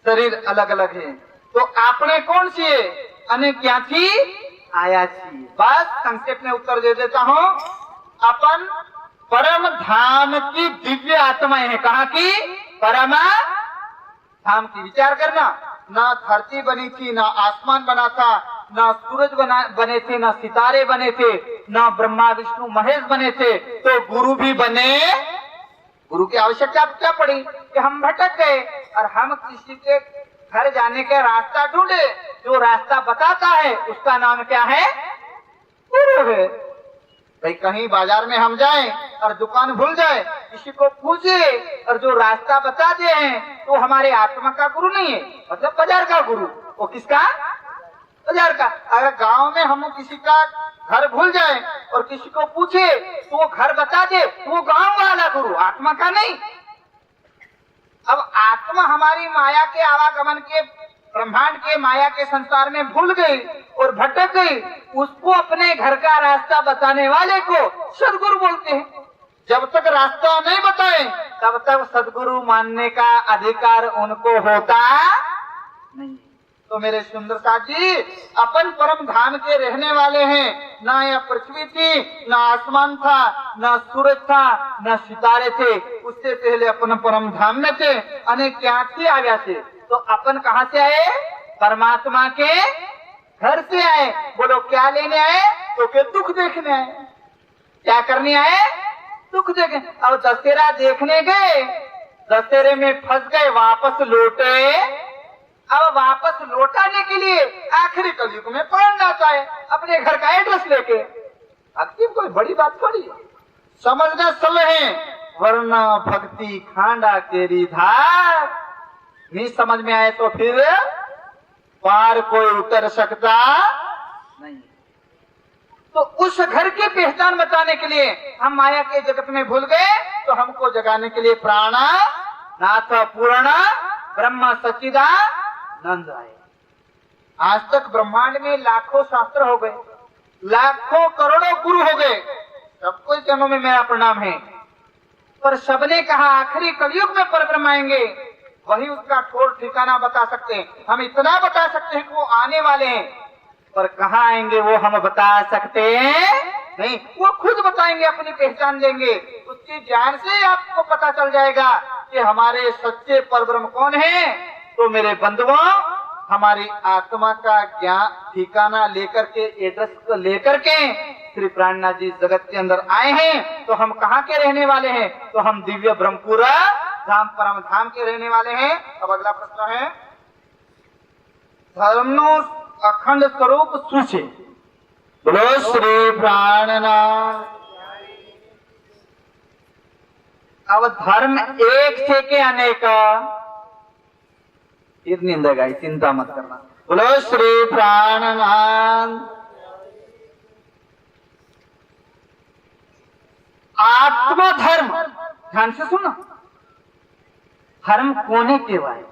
शरीर अलग अलग है। तो आपने कौन सी है अने क्या थी आया थी? बस संक्षेप में उत्तर दे देता हूं। अपन परम धाम की दिव्य आत्माएं हैं। कहां की? परम धाम की। विचार करना, ना धरती बनी थी, ना आसमान बना था, ना सूरज बने थे, ना सितारे बने थे, ना ब्रह्मा विष्णु महेश बने थे, तो गुरु भी बने। गुरु की आवश्यकता क्या पड़ी कि हम भटक गए और हम किसी के घर जाने का रास्ता ढूंढे। जो रास्ता बताता है उसका नाम क्या है? गुरु है। भाई कहीं बाजार में हम जाएं और दुकान भूल जाए, किसी को पूछे और जो रास्ता बता दे हैं तो हमारे आत्मा का गुरु नहीं है, मतलब बाजार का गुरु। वो किसका? बाजार का। अगर गांव में हम किसी का घर भूल जाए और किसी को पूछे तो वो घर बता दे तो वो गांव वाला गुरु, आत्मा का नहीं। अब आत्मा हमारी माया के आवागमन के, ब्रह्मांड के माया के संसार में भूल गई और भटक गई, उसको अपने घर का रास्ता बताने वाले को सदगुरु बोलते हैं। जब तक रास्ता नहीं बताए तब तक सदगुरु मानने का अधिकार उनको होता नहीं। तो मेरे सुंदर साथ जी, अपन परम धाम के रहने वाले हैं। ना यह पृथ्वी थी, ना आसमान था, ना सूरज था, ना सितारे थे। उससे पहले अपन परम धाम में थे। अनेक क्या थी आज्ञा से। तो अपन कहाँ से आए? परमात्मा के घर से आए। बोलो क्या लेने आए? तो के दुख देखने आए। क्या करने आए? दुख देखे। अब दशहरा देखने गए, दशहरे में फंस गए, वापस लौटे। अब वापस लौटाने के लिए आखिरी कलयुग में पहुंच जाता है अपने घर का एड्रेस लेके। भक्ति कोई बड़ी बात थोड़ी है, समझना सल है। वरना भक्ति खांडा केरी धार। नहीं समझ में आए तो फिर पार कोई उतर सकता नहीं। तो उस घर की पहचान बताने के लिए हम माया के जगत में भूल गए, तो हमको जगाने के लिए प्राणा नाथ पूर्ण ब्रह्म सच्चिदानंद आए। आज तक ब्रह्मांड में लाखों शास्त्र हो गए, लाखों करोड़ों गुरु हो गए, सबको चरणों में मेरा प्रणाम है। पर सबने कहा आखिरी कलयुग में परब्रह्म आएंगे, वही उसका ठोर ठिकाना बता सकते हैं। हम इतना बता सकते हैं कि वो आने वाले हैं, पर कहाँ आएंगे वो हम बता सकते हैं नहीं। वो खुद बताएंगे, अपनी पहचान देंगे। उसके ज्ञान से आपको पता चल जाएगा कि हमारे सच्चे परब्रह्म कौन है। तो मेरे बंधुओं, हमारी आत्मा का ज्ञान ठिकाना लेकर के, एड्रेस को लेकर के श्री प्राणनाथ जी जगत के अंदर आए हैं। तो हम कहाँ के रहने वाले हैं? तो हम दिव्य ब्रह्मपुरा धाम परम धाम के रहने वाले हैं। अब अगला प्रश्न है, धर्मनो अखंड स्वरूप सूचे। बोलो श्री प्राणनाथ। अब धर्म एक थे के अनेक, इतनी गाई चिंता मत करना। बोलो श्री प्राणनाथ। आत्मधर्म, ध्यान से सुनो, धर्म कोने केवाय?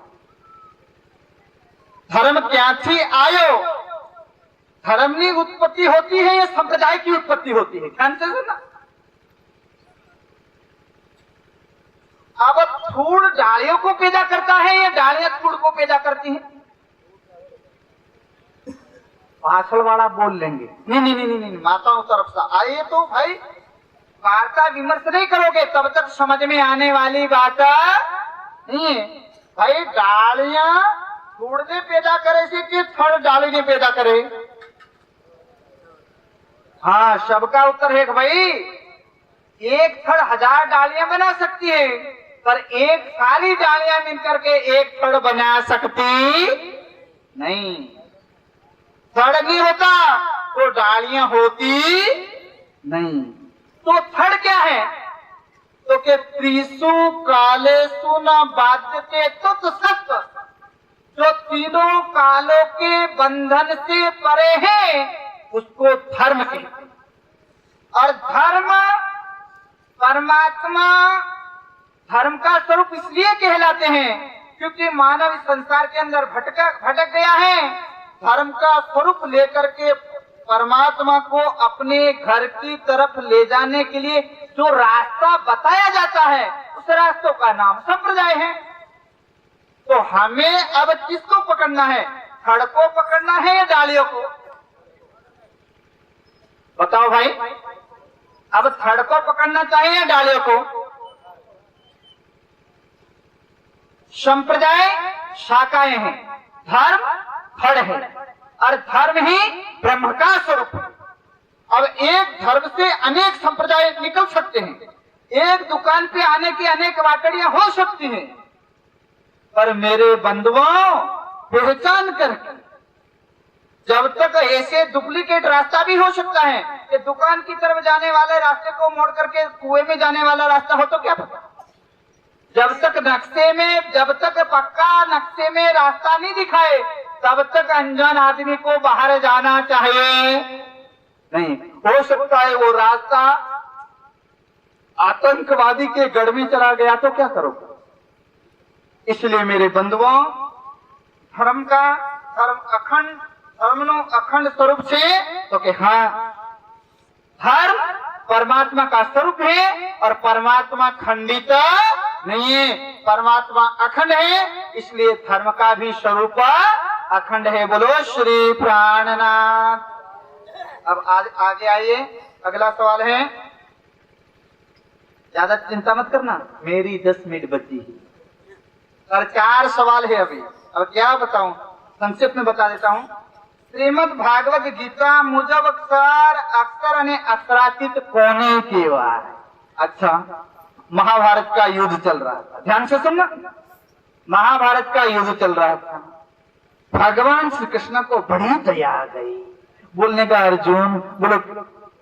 धर्म क्या थी आयो? धर्म की उत्पत्ति होती है या संप्रदाय की उत्पत्ति होती है? ध्यान से सुनना। अब फूल डालियों को पैदा करता है या डालियां फूल को पैदा करती हैं? भाषण वाला बोल लेंगे नहीं नहीं नहीं नहीं, माताओं तरफ से आइए। तो भाई वार्ता विमर्श नहीं करोगे तब तक समझ में आने वाली बात नहीं है। भाई डालियां फूल ने पैदा करे से कि थड़ डाली ने पैदा करे? हाँ, सबका उत्तर है कि भाई एक थड़ 1000 डालियां बना सकती है, पर एक सारी डालियां मिलकर के एक थड़ बना सकती नहीं। थड़ नहीं होता तो डालियां होती नहीं। तो थड़ क्या है? तो के त्रिशु कालेशु न बाध्यते तत्सत्व, जो तीनों कालों के बंधन से परे है उसको धर्म कहते हैं। और धर्म परमात्मा धर्म का स्वरूप इसलिए कहलाते हैं क्योंकि मानव इस संसार के अंदर भटक गया है। धर्म का स्वरूप लेकर के परमात्मा को अपने घर की तरफ ले जाने के लिए जो रास्ता बताया जाता है उस रास्तों का नाम संप्रदाय है। तो हमें अब किसको पकड़ना है? थड़ को पकड़ना है या डालियों को? बताओ भाई, अब थड़ को पकड़ना चाहिए या डालियों को? संप्रदाय शाखाएं हैं, धर्म फल है और धर्म ही ब्रह्म का स्वरूप है। अब एक धर्म से अनेक संप्रदाय निकल सकते हैं, एक दुकान पे आने की अनेक वाकड़ियां हो सकती हैं, पर मेरे बंधुओं पहचान करके, जब तक ऐसे डुप्लीकेट रास्ता भी हो सकता है कि दुकान की तरफ जाने वाले रास्ते को मोड़ करके कुएं में जाने वाला रास्ता हो तो क्या पता। जब तक नक्शे में, जब तक पक्का नक्शे में रास्ता नहीं दिखाए तब तक अनजान आदमी को बाहर जाना चाहिए नहीं। हो सकता है वो रास्ता आतंकवादी के गढ़ में चला गया तो क्या करोगे। इसलिए मेरे बंधुओं, धर्म अखंड स्वरूप से तो कि हाँ, धर्म परमात्मा का स्वरूप है और परमात्मा खंडित नहीं है, परमात्मा अखंड है, इसलिए धर्म का भी स्वरूप अखंड है। बोलो श्री प्राणनाथ। अब आगे आइए, अगला सवाल है, ज्यादा चिंता मत करना, मेरी 10 मिनट बची है और 4 सवाल है अभी। अब क्या बताऊं, संक्षिप्त में बता देता हूं। श्रीमद् भागवत गीता मुजब अक्षर ने अक्षरातीत कोने के वार। अच्छा, महाभारत का युद्ध चल रहा था, ध्यान से सुनना, महाभारत का युद्ध चल रहा था। भगवान श्री कृष्ण को बड़ी दया आ गई, बोलने का अर्जुन बोलो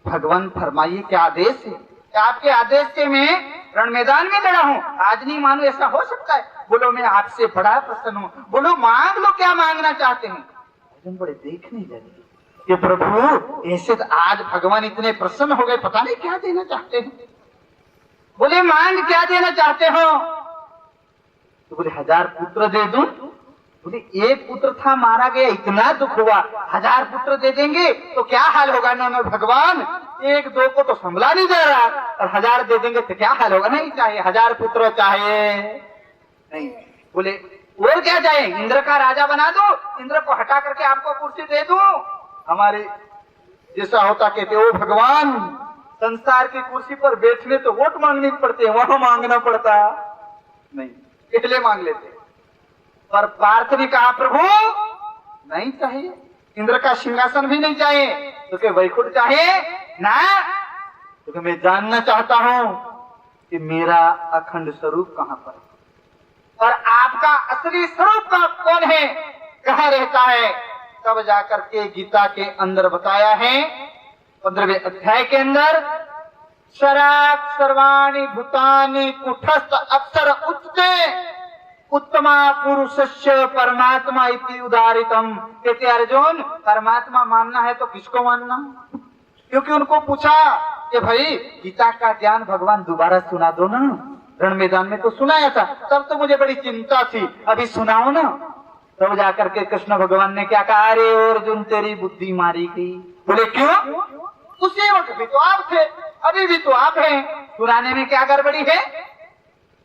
भगवान फरमाइए क्या आदेश है। आपके आदेश से मैं रण मैदान में लड़ा हूँ, आज नहीं मानो ऐसा हो सकता है। बोलो मैं आपसे बड़ा प्रसन्न हूँ, बोलो मांग लो क्या मांगना चाहते हैं। अर्जुन बड़े देखने लगे कि प्रभु ऐसे तो आज भगवान इतने प्रसन्न हो गए, पता नहीं क्या देना चाहते हैं। बोले मांग क्या देना चाहते हो। तो बोले 1000 पुत्र दे दूं। बोले एक पुत्र था मारा गया, इतना दुख हुआ, 1000 पुत्र दे देंगे तो क्या हाल होगा। ना भगवान, 1-2 को तो संभला नहीं दे रहा और 1000 दे देंगे तो क्या हाल होगा। नहीं चाहिए, 1000 पुत्र चाहिए नहीं। बोले और क्या चाहिए, इंद्र का राजा बना दो, इंद्र को हटा करके आपको कुर्सी दे दूं। हमारे जैसा होता कहते ओ भगवान, संसार की कुर्सी पर बैठने तो वोट मांगनी पड़ती है, वहां मांगना पड़ता नहीं, पहले मांग लेते। पर पार्थ ने कहा प्रभु नहीं चाहिए, इंद्र का सिंहासन भी नहीं चाहिए, तो क्या वैकुंठ चाहिए ना। तो मैं जानना चाहता हूं कि मेरा अखंड स्वरूप कहां पर है और आपका असली स्वरूप का कौन है, कहां रहता है। तब जाकर के गीता के अंदर बताया है 15वें अध्याय के अंदर, शराक सर्वाणि भूतानि कुटस्थ अक्षर उच्चते उत्तमा पुरुषस्य परमात्मा इति उदारितम। कहते अर्जुन परमात्मा मानना है तो किसको मानना। क्योंकि उनको पूछा कि भाई गीता का ज्ञान भगवान दोबारा सुना दो ना, रण मैदान में तो सुनाया था, तब तो मुझे बड़ी चिंता थी, अभी सुनाओ ना। तब जाकर के कृष्ण भगवान ने क्या कहा, अरे अर्जुन तेरी बुद्धि मारी गई। बोले क्यों, उसी वक्त भी तो आप थे, अभी भी तो आप हैं, सुनाने में क्या गड़बड़ी है।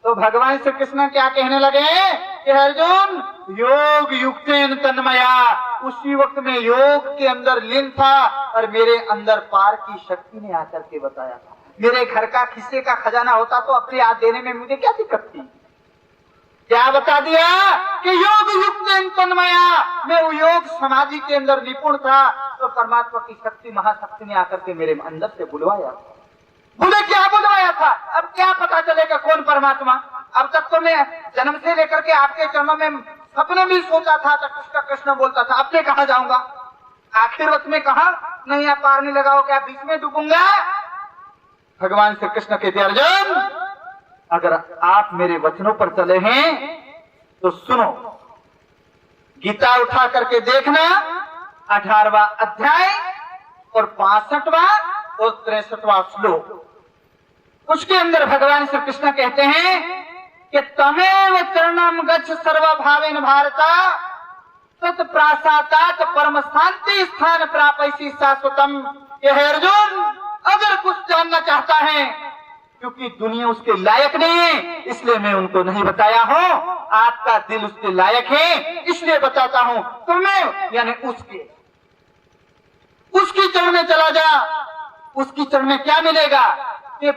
तो भगवान श्री कृष्ण क्या कहने लगे कि अर्जुन योग युक्तेन तन्मया, उसी वक्त में योग के अंदर लीन था और मेरे अंदर पार की शक्ति ने आकर के बताया था। मेरे घर का किसी का खजाना होता तो अपने याद देने में मुझे क्या दिक्कत थी। क्या बता दिया कि योग युक्तेन तन्मया, मैं वो योग समाधि के अंदर निपुण था, तो परमात्मा की शक्ति महाशक्ति ने आकर के मेरे अंदर से बुलवाया। बोले क्या बुलवाया था, अब क्या पता चलेगा कौन परमात्मा। अब तक तो मैं जन्म से लेकर के आपके चरणों में सपने भी सोचा था तो कृष्ण कृष्ण बोलता था, अब मैं कहाँ जाऊंगा, आखिर वक्त में कहा नहीं आप पार नहीं लगाओ, क्या बीच में डूबूंगा। भगवान श्री कृष्ण कहते अर्जुन अगर आप मेरे वचनों पर चले हैं तो सुनो, गीता उठा करके देखना 18वां अध्याय और 65वां और 63वां श्लोक। उसके अंदर भगवान श्री कृष्ण कहते हैं कि तमेव चरणम गच्छ सर्वभावेन भारता तत्प्रासादात् परम शांति स्थान प्रापयसि शाश्वतम। यह अर्जुन अगर कुछ जानना चाहता है, क्योंकि दुनिया उसके लायक नहीं है इसलिए मैं उनको नहीं बताया हूं, आपका दिल उसके लायक है इसलिए बताता हूं। तुम्हें यानी उसकी चरण में चला जा, उसकी चरण में क्या मिलेगा कि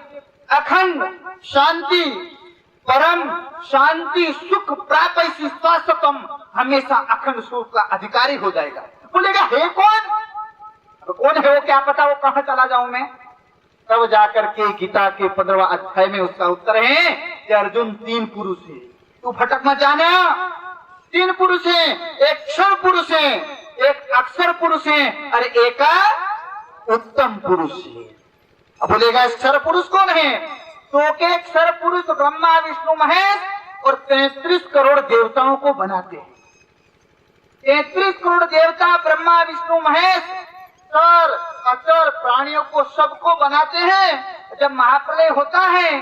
अखंड शांति परम शांति सुख प्राप्त शाश्वतम हमेशा अखंड सुख का अधिकारी हो जाएगा। बोलेगा हे कौन? तो कौन है वो, क्या पता वो कहां चला जाऊं मैं। तब जाकर के गीता के 15वां अध्याय में उसका उत्तर है कि अर्जुन 3 पुरुष है, तू भटक मत जाना। 3 पुरुष है, एक क्षर पुरुष है, एक अक्षर पुरुष है और एक उत्तम पुरुष है। अब बोलेगा क्षर पुरुष कौन है? तो के क्षर पुरुष ब्रह्मा विष्णु महेश और 33 करोड़ देवताओं को बनाते हैं। 33 करोड़ देवता ब्रह्मा विष्णु महेश सर अचर प्राणियों को सबको बनाते हैं। जब महाप्रलय होता है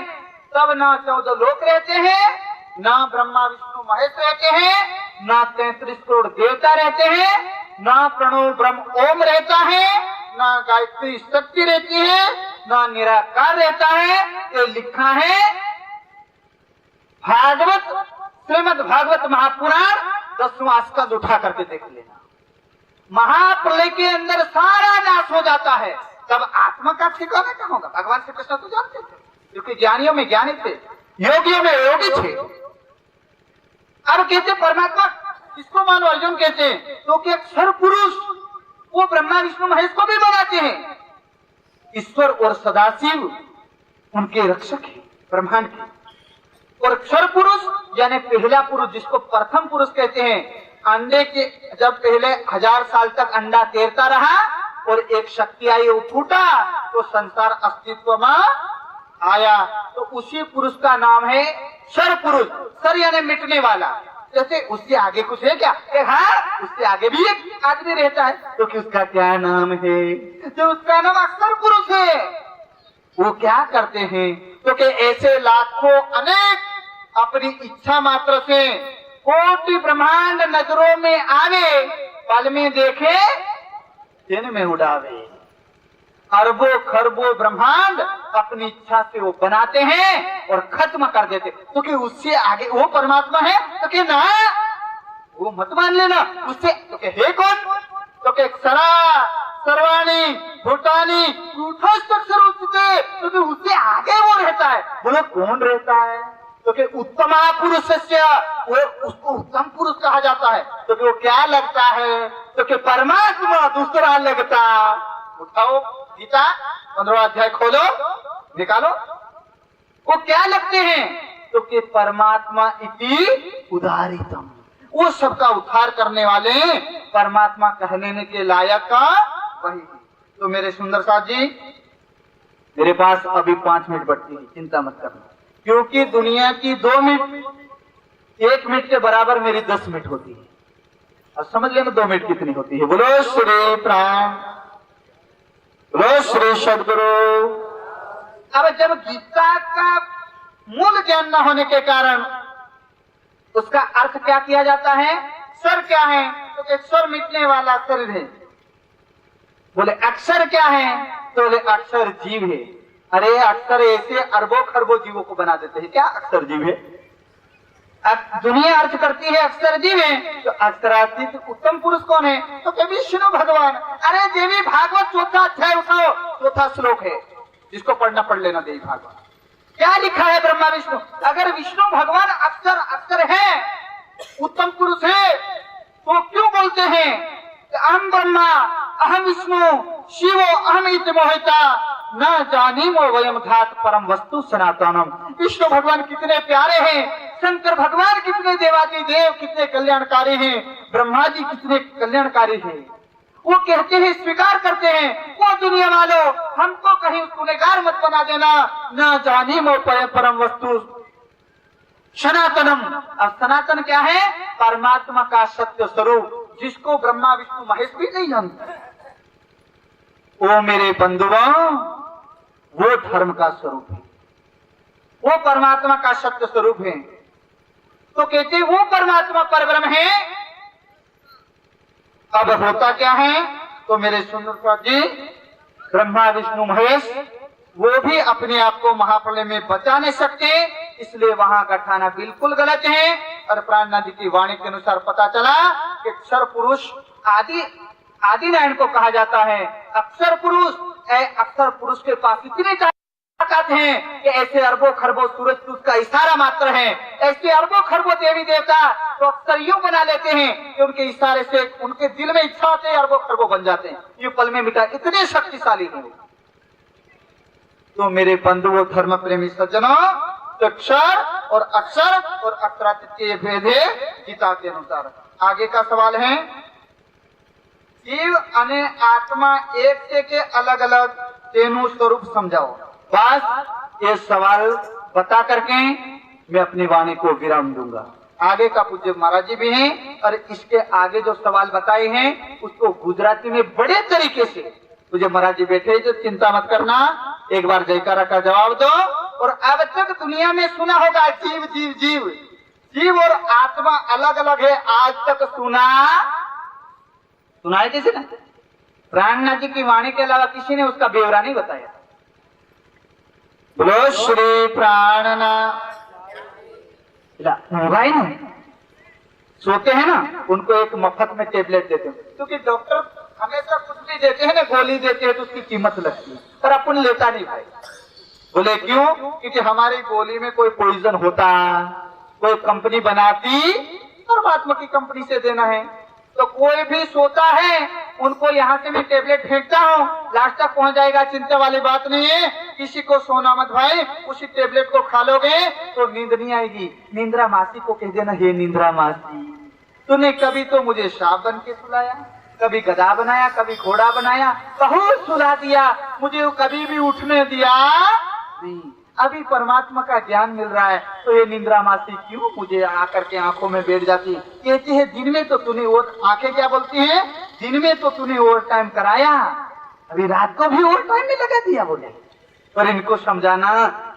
तब ना 14 लोक रहते हैं, ना ब्रह्मा विष्णु महेश रहते हैं, ना 33 करोड़ देवता रहते हैं, ना प्रणव ब्रह्म ओम रहता है, ना गायत्री शक्ति रहती है, ना निराकार रहता है। ये लिखा है भागवत, श्रीमद् भागवत महापुराण 10वां स्कंद उठा करके देख लेना। महाप्रलय के अंदर सारा नाश हो जाता है, तब आत्मा का ठिकाना कहाँ होगा? भगवान श्री कृष्ण तो जानते थे, क्योंकि ज्ञानियों में ज्ञानी थे, योगियों में योगी थे। अब कहते परमात्मा किसको मानो? अर्जुन कहते तो कि अक्षर पुरुष वो ब्रह्मा विष्णु महेश को भी बनाते हैं। ईश्वर और सदाशिव उनके रक्षक है ब्रह्मांड के। और क्षर पुरुष यानी पहला पुरुष, जिसको प्रथम पुरुष कहते हैं। अंडे के जब पहले 1000 साल तक अंडा तैरता रहा और एक शक्ति आई, वो फूटा तो संसार अस्तित्व में आया, तो उसी पुरुष का नाम है क्षर पुरुष। क्षर यानी मिटने वाला। जैसे उससे आगे कुछ है क्या? हाँ, उससे आगे भी एक आदमी रहता है, तो कि उसका क्या नाम है? जो उसका नाम अक्षर पुरुष है। वो क्या करते हैं? तो कि ऐसे लाखों अनेक अपनी इच्छा मात्र से कोटि ब्रह्मांड नजरों में आवे, पल में देखे, दिन में उड़ावे। अरबों खरबों ब्रह्मांड अपनी इच्छा से वो बनाते हैं और खत्म कर देते। तो कि उससे आगे वो परमात्मा है? तो कि ना, वो मत मान लेना उससे। तो कि है कौन? तो कि क्षरा सर्वाणी भूतानी कूटस्थक्षर, तो कि उससे आगे वो रहता है। बोलो कौन रहता है? तो कि उत्तम पुरुष, वो उसको उत्तम पुरुष कहा जाता है। तो कि वो क्या लगता है? तो कि परमात्मा दूसरा लगता। उठाओ गीता 15वां अध्याय खोलो, निकालो, वो क्या लगते हैं? तो कि परमात्मा इति उदारितम, वो सबका उद्धार करने वाले परमात्मा कहने के लायक का वही। तो मेरे सुंदर साथ जी, मेरे पास अभी 5 मिनट बचती है, चिंता मत करना, क्योंकि दुनिया की 2 मिनट 1 मिनट के बराबर मेरी 10 मिनट होती है। अब समझ लेना 2 मिनट कितनी होती है। बोलो श्री प्राण, बोलो श्री सद्गुरु। अब जब गीता का मूल ज्ञान न होने के कारण उसका अर्थ क्या किया जाता है? स्वर क्या है? तो कि स्वर मिटने वाला शरीर है। बोले अक्षर क्या है? तो बोले अक्षर जीव है। अरे अक्षर ऐसे अरबों खरबों जीवों को बना देते हैं, क्या अक्षर जीव है? दुनिया अर्थ करती है अक्षर जीव है, तो अक्षरातीत उत्तम पुरुष कौन है? तो कि विष्णु भगवान। अरे देवी भागवत 4वां अध्याय उठाओ, 4वां श्लोक है, जिसको पढ़ना पढ़ लेना। देवी भागवत क्या लिखा है? ब्रह्मा विष्णु। अगर विष्णु भगवान अक्षर अक्षर है, उत्तम पुरुष है, तो क्यों बोलते हैं अहम ब्रह्मा अहम विष्णु शिवो अहम इति मोहिता न जानीमो वयम धात परम वस्तु सनातनम। विष्णु भगवान कितने प्यारे हैं, शंकर भगवान कितने देवाती देव कितने कल्याणकारी हैं, ब्रह्मा जी कितने कल्याणकारी हैं। वो कहते हैं, स्वीकार करते हैं, वो दुनिया वालों हमको कहीं गुनहगार मत बना देना। न जानीमो परम वस्तु सनातनम। अब सनातन क्या है? परमात्मा का सत्य स्वरूप, जिसको ब्रह्मा विष्णु महेश भी नहीं जानते। वो मेरे बंधुओं, वो धर्म का स्वरूप है, वो परमात्मा का सत्य स्वरूप है। तो कहते वो परमात्मा परब्रह्म है। अब होता क्या है? तो मेरे सुंदर जी, ब्रह्मा विष्णु महेश वो भी अपने आप को महाप्रलय में बचा नहीं सकते, इसलिए वहां गठाना बिल्कुल गलत है। और प्राणनाथ जी की वाणी के अनुसार पता चला कि अक्षर पुरुष आदि नारायण को कहा जाता है। अक्षर पुरुष, अक्षर पुरुष के पास इतनी कहते हैं कि ऐसे अरबों खरबों सूरज तो उसका इशारा मात्र है, ऐसे अरबों खरबों देवी देवता तो अक्सर यूं बना लेते हैं कि उनके इशारे से उनके दिल में इच्छा होती है, अरबों खरबों बन जाते हैं, यूं पल में मिटा, इतने शक्तिशाली हैं। तो मेरे बंधुओं धर्म प्रेमी सज्जनों, तो अक्षर और अक्षरातीत के भेद है गीता के अनुसार। आगे का सवाल है, जीव अने आत्मा एक से के अलग अलग तेनु स्वरूप समझाओ। बस ये सवाल बता करके मैं अपनी वाणी को विराम दूंगा। आगे का पूज्य महाराज जी भी हैं और इसके आगे जो सवाल बताए हैं उसको गुजराती में बड़े तरीके से पूज्य महाराज जी बैठे, जो चिंता मत करना, एक बार जयकारा का जवाब दो। और अब तक दुनिया में सुना होगा जीव जीव जीव, जीव और आत्मा अलग अलग है, आज तक सुना है किसी ने? प्राणनाथ जी की वाणी के अलावा किसी ने उसका ब्यौरा नहीं बताया। बोलो श्री प्राणनाथ। भाई ना सोते हैं ना, उनको एक मफत में टेबलेट देते हैं, क्योंकि डॉक्टर हमेशा कुछ भी देते हैं ना, गोली देते हैं तो उसकी कीमत लगती है, पर अपन लेता नहीं भाई। बोले क्यों? क्योंकि हमारी गोली में कोई पॉइजन होता, कोई कंपनी बनाती, परमात्मा की कंपनी से देना है। तो कोई भी सोता है, उनको यहाँ से मैं टेबलेट फेंकता हूँ, लास्ट तक पहुंच जाएगा, चिंता वाली बात नहीं है। किसी को सोना मत भाई, उसी टेबलेट को खा लोगे तो नींद नहीं आएगी। निंद्रा मासी को कह देना, हे निंद्रा मासी, तूने कभी तो मुझे सांप बन के सुलाया, कभी गधा बनाया, कभी घोड़ा बनाया, बहुत सुला दिया, मुझे कभी भी उठने दिया नहीं। अभी परमात्मा का ज्ञान मिल रहा है तो ये निंद्रा मासी क्यों मुझे आकर के आंखों में बैठ जाती, कहती है दिन में तो तूने और, आंखें क्या बोलती हैं, दिन में तो तूने ओवर टाइम कराया, अभी रात को भी ओवर टाइम में लगा दिया। बोले पर इनको समझाना,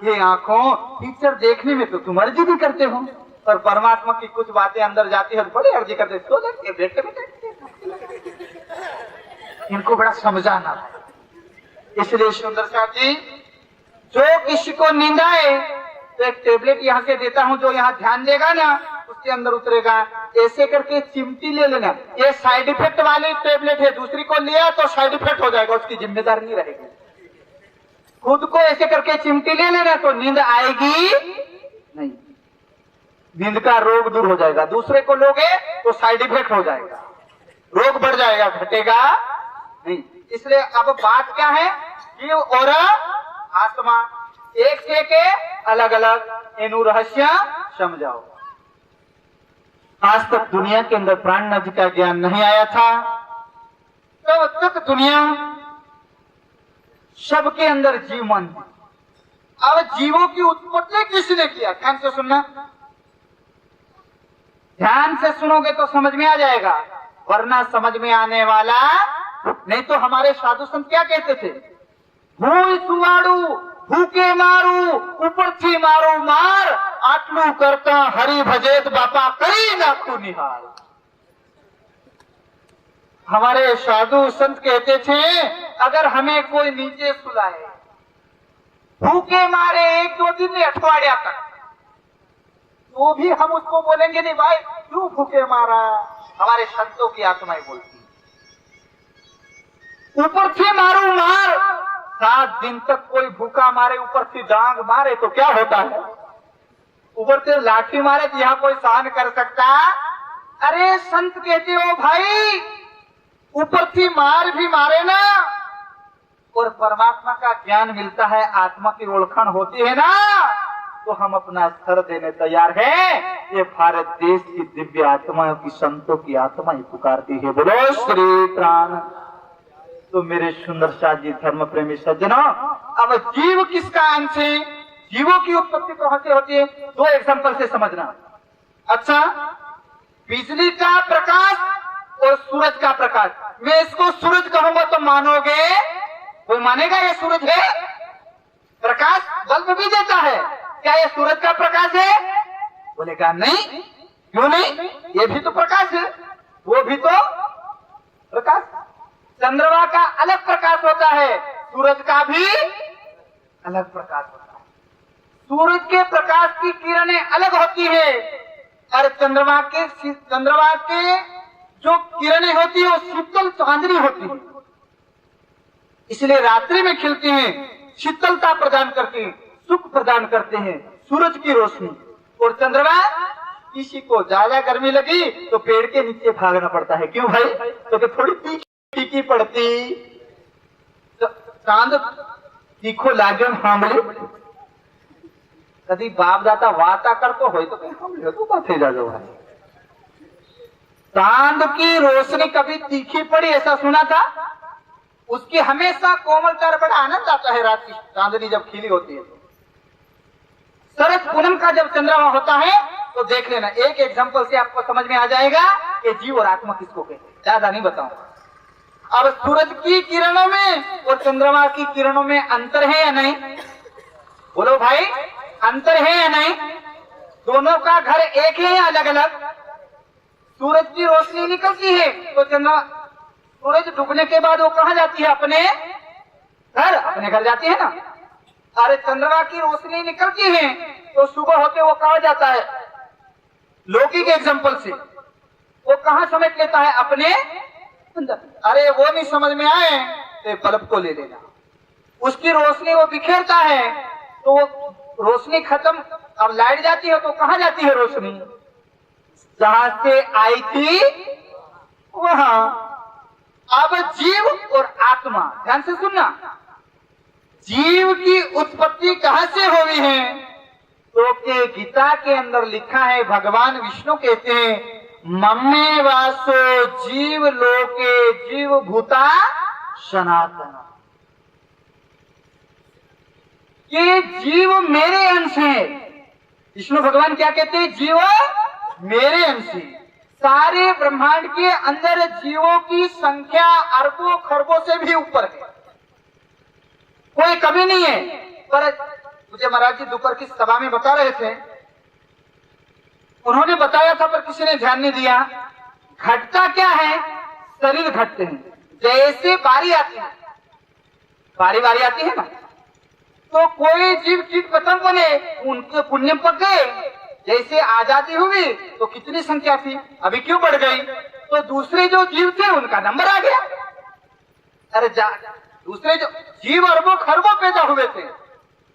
ये आंखों पिक्चर देखने में तो तुम अर्जी भी करते हो, पर परमात्मा की कुछ बातें अंदर जाती है, बड़ी अर्जी करते, सो लेते देखते भी, इनको बड़ा समझाना। इसलिए सुंदर साहब जी, जो किसी को नींद आए तो एक टेबलेट यहाँ से देता हूँ, जो यहाँ ध्यान देगा ना उसके अंदर उतरेगा। ऐसे करके चिमटी ले लेना, ये साइड इफेक्ट वाली टेबलेट है, दूसरी को लिया तो साइड इफेक्ट हो जाएगा, उसकी जिम्मेदार नहीं रहेगी। खुद को ऐसे करके चिमटी ले लेना तो नींद आएगी नहीं, नींद का रोग दूर हो जाएगा। दूसरे को लोगे तो साइड इफेक्ट हो जाएगा, रोग बढ़ जाएगा, घटेगा नहीं। इसलिए अब बात क्या है, जीव और आत्मा एक से के अलग अलग एनु रहस्य समझाओ। आज तक दुनिया के अंदर प्राणनाथ जी का ज्ञान नहीं आया था, तब तक दुनिया सबके अंदर जीव मानती। अब जीवों की उत्पत्ति किसने किया? ध्यान से सुनना, ध्यान से सुनोगे तो समझ में आ जाएगा, वरना समझ में आने वाला नहीं। तो हमारे साधु संत क्या कहते थे, भूई सुवाड़ू भूखे मारू ऊपर थी मारू मार, आटलू करता हरि भजेत बापा करी नाखू निहाल। हमारे साधु संत कहते थे, अगर हमें कोई नीचे सुलाए, भूखे मारे 1-2 दिन अठवाडिया तक, तो भी हम उसको बोलेंगे नहीं भाई क्यों भूखे मारा। हमारे संतों की आत्माएं बोलती, ऊपर से मारू मार, 7 दिन तक कोई भूखा मारे, ऊपर से डांग मारे तो क्या होता है, ऊपर से लाठी मारे तो यहाँ कोई सहन कर सकता? अरे संत कहते हो भाई, ऊपर से मार भी मारे ना और परमात्मा का ज्ञान मिलता है, आत्मा की ओळखाण होती है ना, तो हम अपना सर देने तैयार हैं। ये भारत देश की दिव्य आत्माओं की, संतों की आत्माएं पुकारती है, बोलो श्री प्राण। तो मेरे सुंदर शाह जी धर्म प्रेमी सज्जनों, अब जीव किसका अंश है, जीवों की उत्पत्ति कहां से होती है? 2 एग्जांपल से समझना। अच्छा, बिजली का प्रकाश और सूरज का प्रकाश, मैं इसको सूरज कहूंगा तो मानोगे? कोई मानेगा ये सूरज है? प्रकाश बल्ब भी देता है, क्या ये सूरज का प्रकाश है? बोलेगा नहीं। क्यों नहीं? ये भी तो प्रकाश है, वो भी तो प्रकाश। चंद्रमा का अलग प्रकाश होता है, सूरज का भी अलग प्रकाश होता है। सूरज के प्रकाश की किरणें अलग होती है और चंद्रमा के जो किरणें होती है वो शीतल चांदनी होती है, इसलिए रात्रि में खिलती हैं। शीतलता प्रदान करते हैं, सुख प्रदान करते हैं सूरज की रोशनी। और चंद्रमा, किसी को ज्यादा गर्मी लगी तो पेड़ के नीचे भागना पड़ता है। क्यों भाई? तो कि थोड़ी तीखी पड़ती। तो चांद तीखो लागे हमले, कभी बाप दाता वाता करतो हो तो हमले तो बात जा जाओ भाई। चांद की रोशनी कभी तीखी पड़ी ऐसा सुना था? उसकी हमेशा कोमलता बड़ा आनंद आता है। रात की चांदनी जब खिली होती है, शरद पूनम का जब चंद्रमा होता है तो देख लेना, एक एग्जांपल से आपको समझ में आ जाएगा कि जीव और आत्मा किसको कहते हैं। ज्यादा नहीं बताऊंगा। अब सूरज की किरणों में और चंद्रमा की किरणों में अंतर है या नहीं? बोलो भाई, अंतर है या नहीं? दोनों का घर एक है या अलग अलग? सूरज की रोशनी निकलती है तो चंद्रमा, सूरज डूबने के बाद वो कहां जाती है? अपने घर जाती है ना। अरे चंद्रमा की रोशनी निकलती है तो सुबह होते वो कहां जाता है? लौकिक एग्जांपल से वो कहां समेट लेता है? अपने अंदर। अरे वो नहीं समझ में आए तो बल्ब को ले लेना, उसकी रोशनी वो बिखेरता है तो वो रोशनी खत्म, अब लाइट जाती है तो कहां जाती है रोशनी? जहां से आई थी वहां। अब जीव और आत्मा, ध्यान से सुनना, जीव की उत्पत्ति कहां से हुई है? तो के गीता के अंदर लिखा है, भगवान विष्णु कहते हैं, मम्मे वासो जीव लोके जीव भूता सनातन। ये जीव मेरे अंश है। विष्णु भगवान क्या कहते हैं? जीव मेरे अंश है। सारे ब्रह्मांड के अंदर जीवों की संख्या अरबों खरबों से भी ऊपर है, कोई कमी नहीं है। पर मुझे महाराज जी दोपहर की सभा में बता रहे थे, उन्होंने बताया था पर किसी ने ध्यान नहीं दिया। घटता क्या है? शरीर घटते हैं। जैसे बारी आती है, बारी आती है ना, तो कोई जीव कीट पतंग बने, उनके पुण्य पक गए। जैसे आजादी हुई तो कितनी संख्या थी, अभी क्यों बढ़ गई? तो दूसरे जो जीव थे उनका नंबर आ गया। अरे दूसरे जो जीव अरबों खरबों पैदा हुए थे,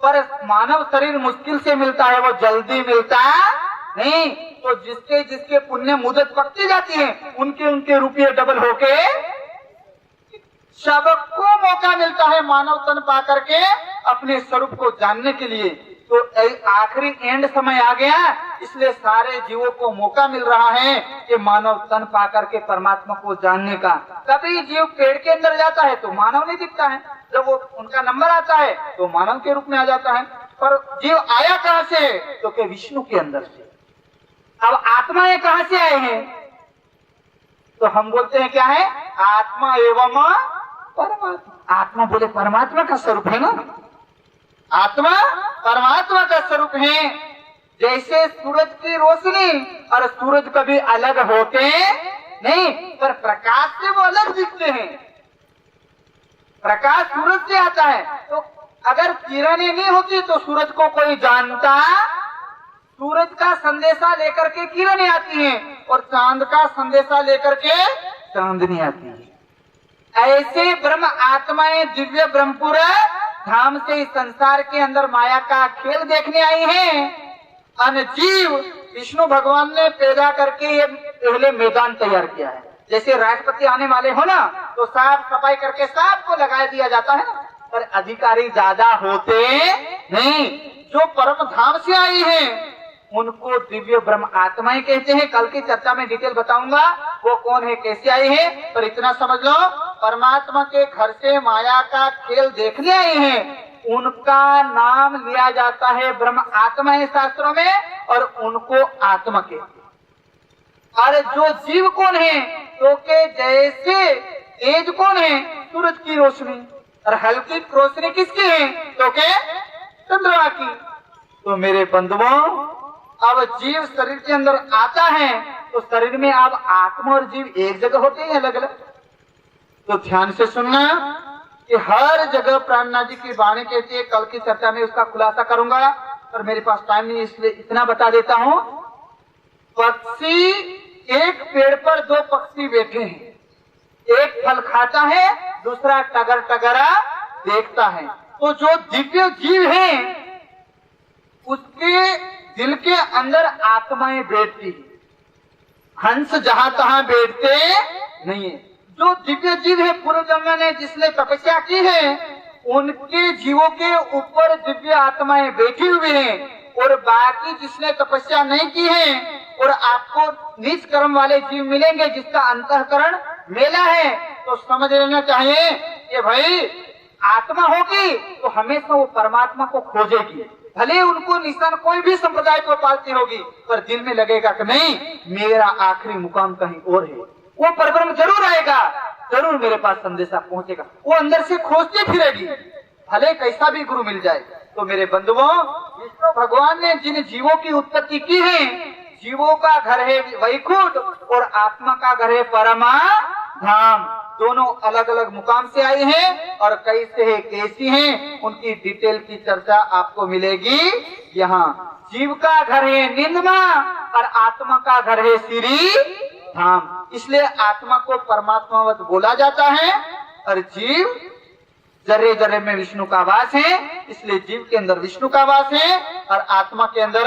पर मानव शरीर मुश्किल से मिलता है, वो जल्दी मिलता नहीं। तो जिसके जिसके पुण्य मुदत पकती जाती है, उनके रुपये डबल होके सबको मौका मिलता है मानव तन पा करके अपने स्वरूप को जानने के लिए। तो आखिरी एंड समय आ गया, इसलिए सारे जीवों को मौका मिल रहा है कि मानव तन पा करके परमात्मा को जानने का। कभी जीव पेड़ के अंदर जाता है तो मानव नहीं दिखता है, जब वो उनका नंबर आता है तो मानव के रूप में आ जाता है। पर जीव आया कहां से? तो के विष्णु के अंदर से। अब आत्माएं कहां से आए हैं? तो हम बोलते हैं क्या है? आत्मा एवं परमात्मा। आत्मा बोले परमात्मा का स्वरूप है ना, आत्मा परमात्मा का स्वरूप है। जैसे सूरज की रोशनी और सूरज कभी अलग होते नहीं, पर प्रकाश से वो अलग दिखते हैं। प्रकाश सूरज से आता है, तो अगर किरणें नहीं होती तो सूरज को कोई जानता? सूरज का संदेशा लेकर के किरणें आती हैं और चांद का संदेशा लेकर के चांदनी आती है। ऐसे ब्रह्म आत्माएं दिव्य ब्रह्मपुर धाम से इस संसार के अंदर माया का खेल देखने आई हैं। जीव विष्णु भगवान ने पैदा करके ये पहले मैदान तैयार किया है। जैसे राष्ट्रपति आने वाले हो ना, तो साफ सफाई करके सबको लगा दिया जाता है ना, पर अधिकारी ज्यादा होते नहीं। जो परम धाम से आई हैं उनको दिव्य ब्रह्म आत्माएं कहते हैं। कल की चर्चा में डिटेल बताऊंगा वो कौन है, कैसे आई है, पर इतना समझ लो, परमात्मा के घर से माया का खेल देखने आई हैं, उनका नाम लिया जाता है ब्रह्म आत्मा है शास्त्रों में, और उनको आत्मा कहते हैं। और जो जीव कौन है? तो के जैसे तेज कौन है? सूरज की रोशनी। और हल्की रोशनी किसकी है? तो के चंद्रमा की। तो मेरे बंधुओं, अब जीव शरीर के अंदर आता है तो शरीर में अब आत्मा और जीव एक जगह होते हैं अलग अलग? तो ध्यान से सुनना कि हर जगह प्राणनाथ जी की वाणी कहती है। कल की चर्चा में उसका खुलासा करूंगा, पर मेरे पास टाइम नहीं, इसलिए इतना बता देता हूं। पक्षी, एक पेड़ पर दो पक्षी बैठे हैं, एक फल खाता है, दूसरा टगर टगरा देखता है। तो जो दिव्य जीव है उसके दिल के अंदर आत्माएं बैठती है, हंस जहां तहां बैठते नहीं है। जो दिव्य जीव है पूर्व जन्म ने जिसने तपस्या की है उनके जीवों के ऊपर दिव्य आत्माएं बैठी हुई हैं, और बाकी जिसने तपस्या नहीं की है और आपको नीच कर्म वाले जीव मिलेंगे जिसका अंतःकरण मेला है, तो समझ लेना चाहिए कि भाई आत्मा होगी तो हमेशा वो परमात्मा को खोजेगी, भले उनको निशान कोई भी संप्रदाय को पालती होगी, पर दिल में लगेगा कि नहीं मेरा आखिरी मुकाम कहीं और है, वो परब्रह्म जरूर आएगा, जरूर मेरे पास संदेशा पहुंचेगा, वो अंदर से खोजती फिरेगी, भले कैसा भी गुरु मिल जाए। तो मेरे बंधुओं, विष्णु भगवान ने जिन जीवों की उत्पत्ति की है, जीवों का घर है वैकुंठ और आत्मा का घर है परमा धाम, दोनों अलग अलग मुकाम से आई हैं और कैसे है कैसी हैं उनकी डिटेल की चर्चा आपको मिलेगी यहाँ। जीव का घर है निंदमा और आत्मा का घर है श्री धाम, इसलिए आत्मा को परमात्मावत बोला जाता है और जीव जर्रे जर्रे में विष्णु का वास है, इसलिए जीव के अंदर विष्णु का वास है और आत्मा के अंदर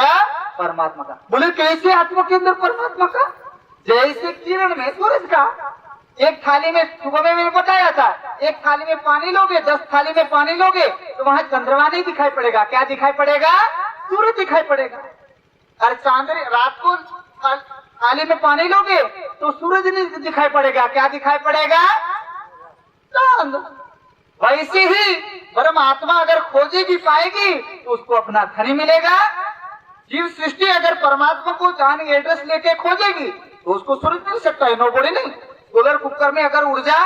परमात्मा का। बोले कैसे आत्मा के अंदर परमात्मा का? जैसे किरण में सूरज का, एक थाली में सुबह में मैंने बताया था, एक थाली में पानी लोगे 10 थाली में पानी लोगे तो वहां चंद्रमा नहीं दिखाई पड़ेगा, क्या दिखाई पड़ेगा? सूरज दिखाई पड़ेगा। और चांदनी रात को थाली में पानी लोगे तो सूरज नहीं दिखाई पड़ेगा, क्या दिखाई पड़ेगा? चांद। वैसे ही परमात्मा अगर खोजेगी पाएगी तो उसको अपना धनी मिलेगा। जीव सृष्टि अगर परमात्मा को जान एड्रेस लेके खोजेगी तो उसको सूरज मिल सकता है, नो बोली नहीं। सोलर कुकर में अगर ऊर्जा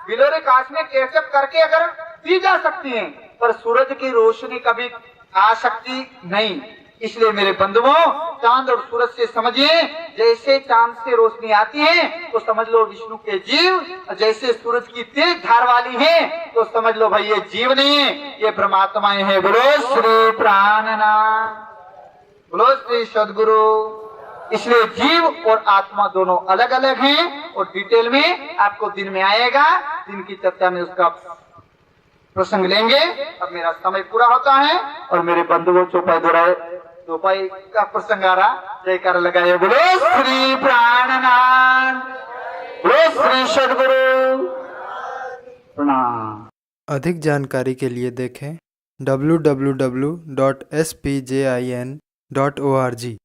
बिलोरे कांच में कैचअप करके अगर दी जा सकती है, पर सूरज की रोशनी कभी आ सकती नहीं। इसलिए मेरे बंधुओं, चांद और सूरज से समझिए, जैसे चांद से रोशनी आती है तो समझ लो विष्णु के जीव, जैसे सूरज की तेज धार वाली है तो समझ लो भाई ये जीव नहीं है, ये परमात्माएं हैं। बोलो श्री प्राणनाथ, बोलो श्री सदगुरु। इसलिए जीव और आत्मा दोनों अलग अलग हैं और डिटेल में आपको दिन में आएगा, दिन की चर्चा में उसका प्रसंग लेंगे। अब मेरा समय पूरा होता है और मेरे बंधुओं चौपाई का प्रसंग आ रहा, जयकार लगाए। बोलो श्री प्राणनाथ, बोलो श्री सदगुरु प्रणाम। अधिक जानकारी के लिए देखें www.spjin.org।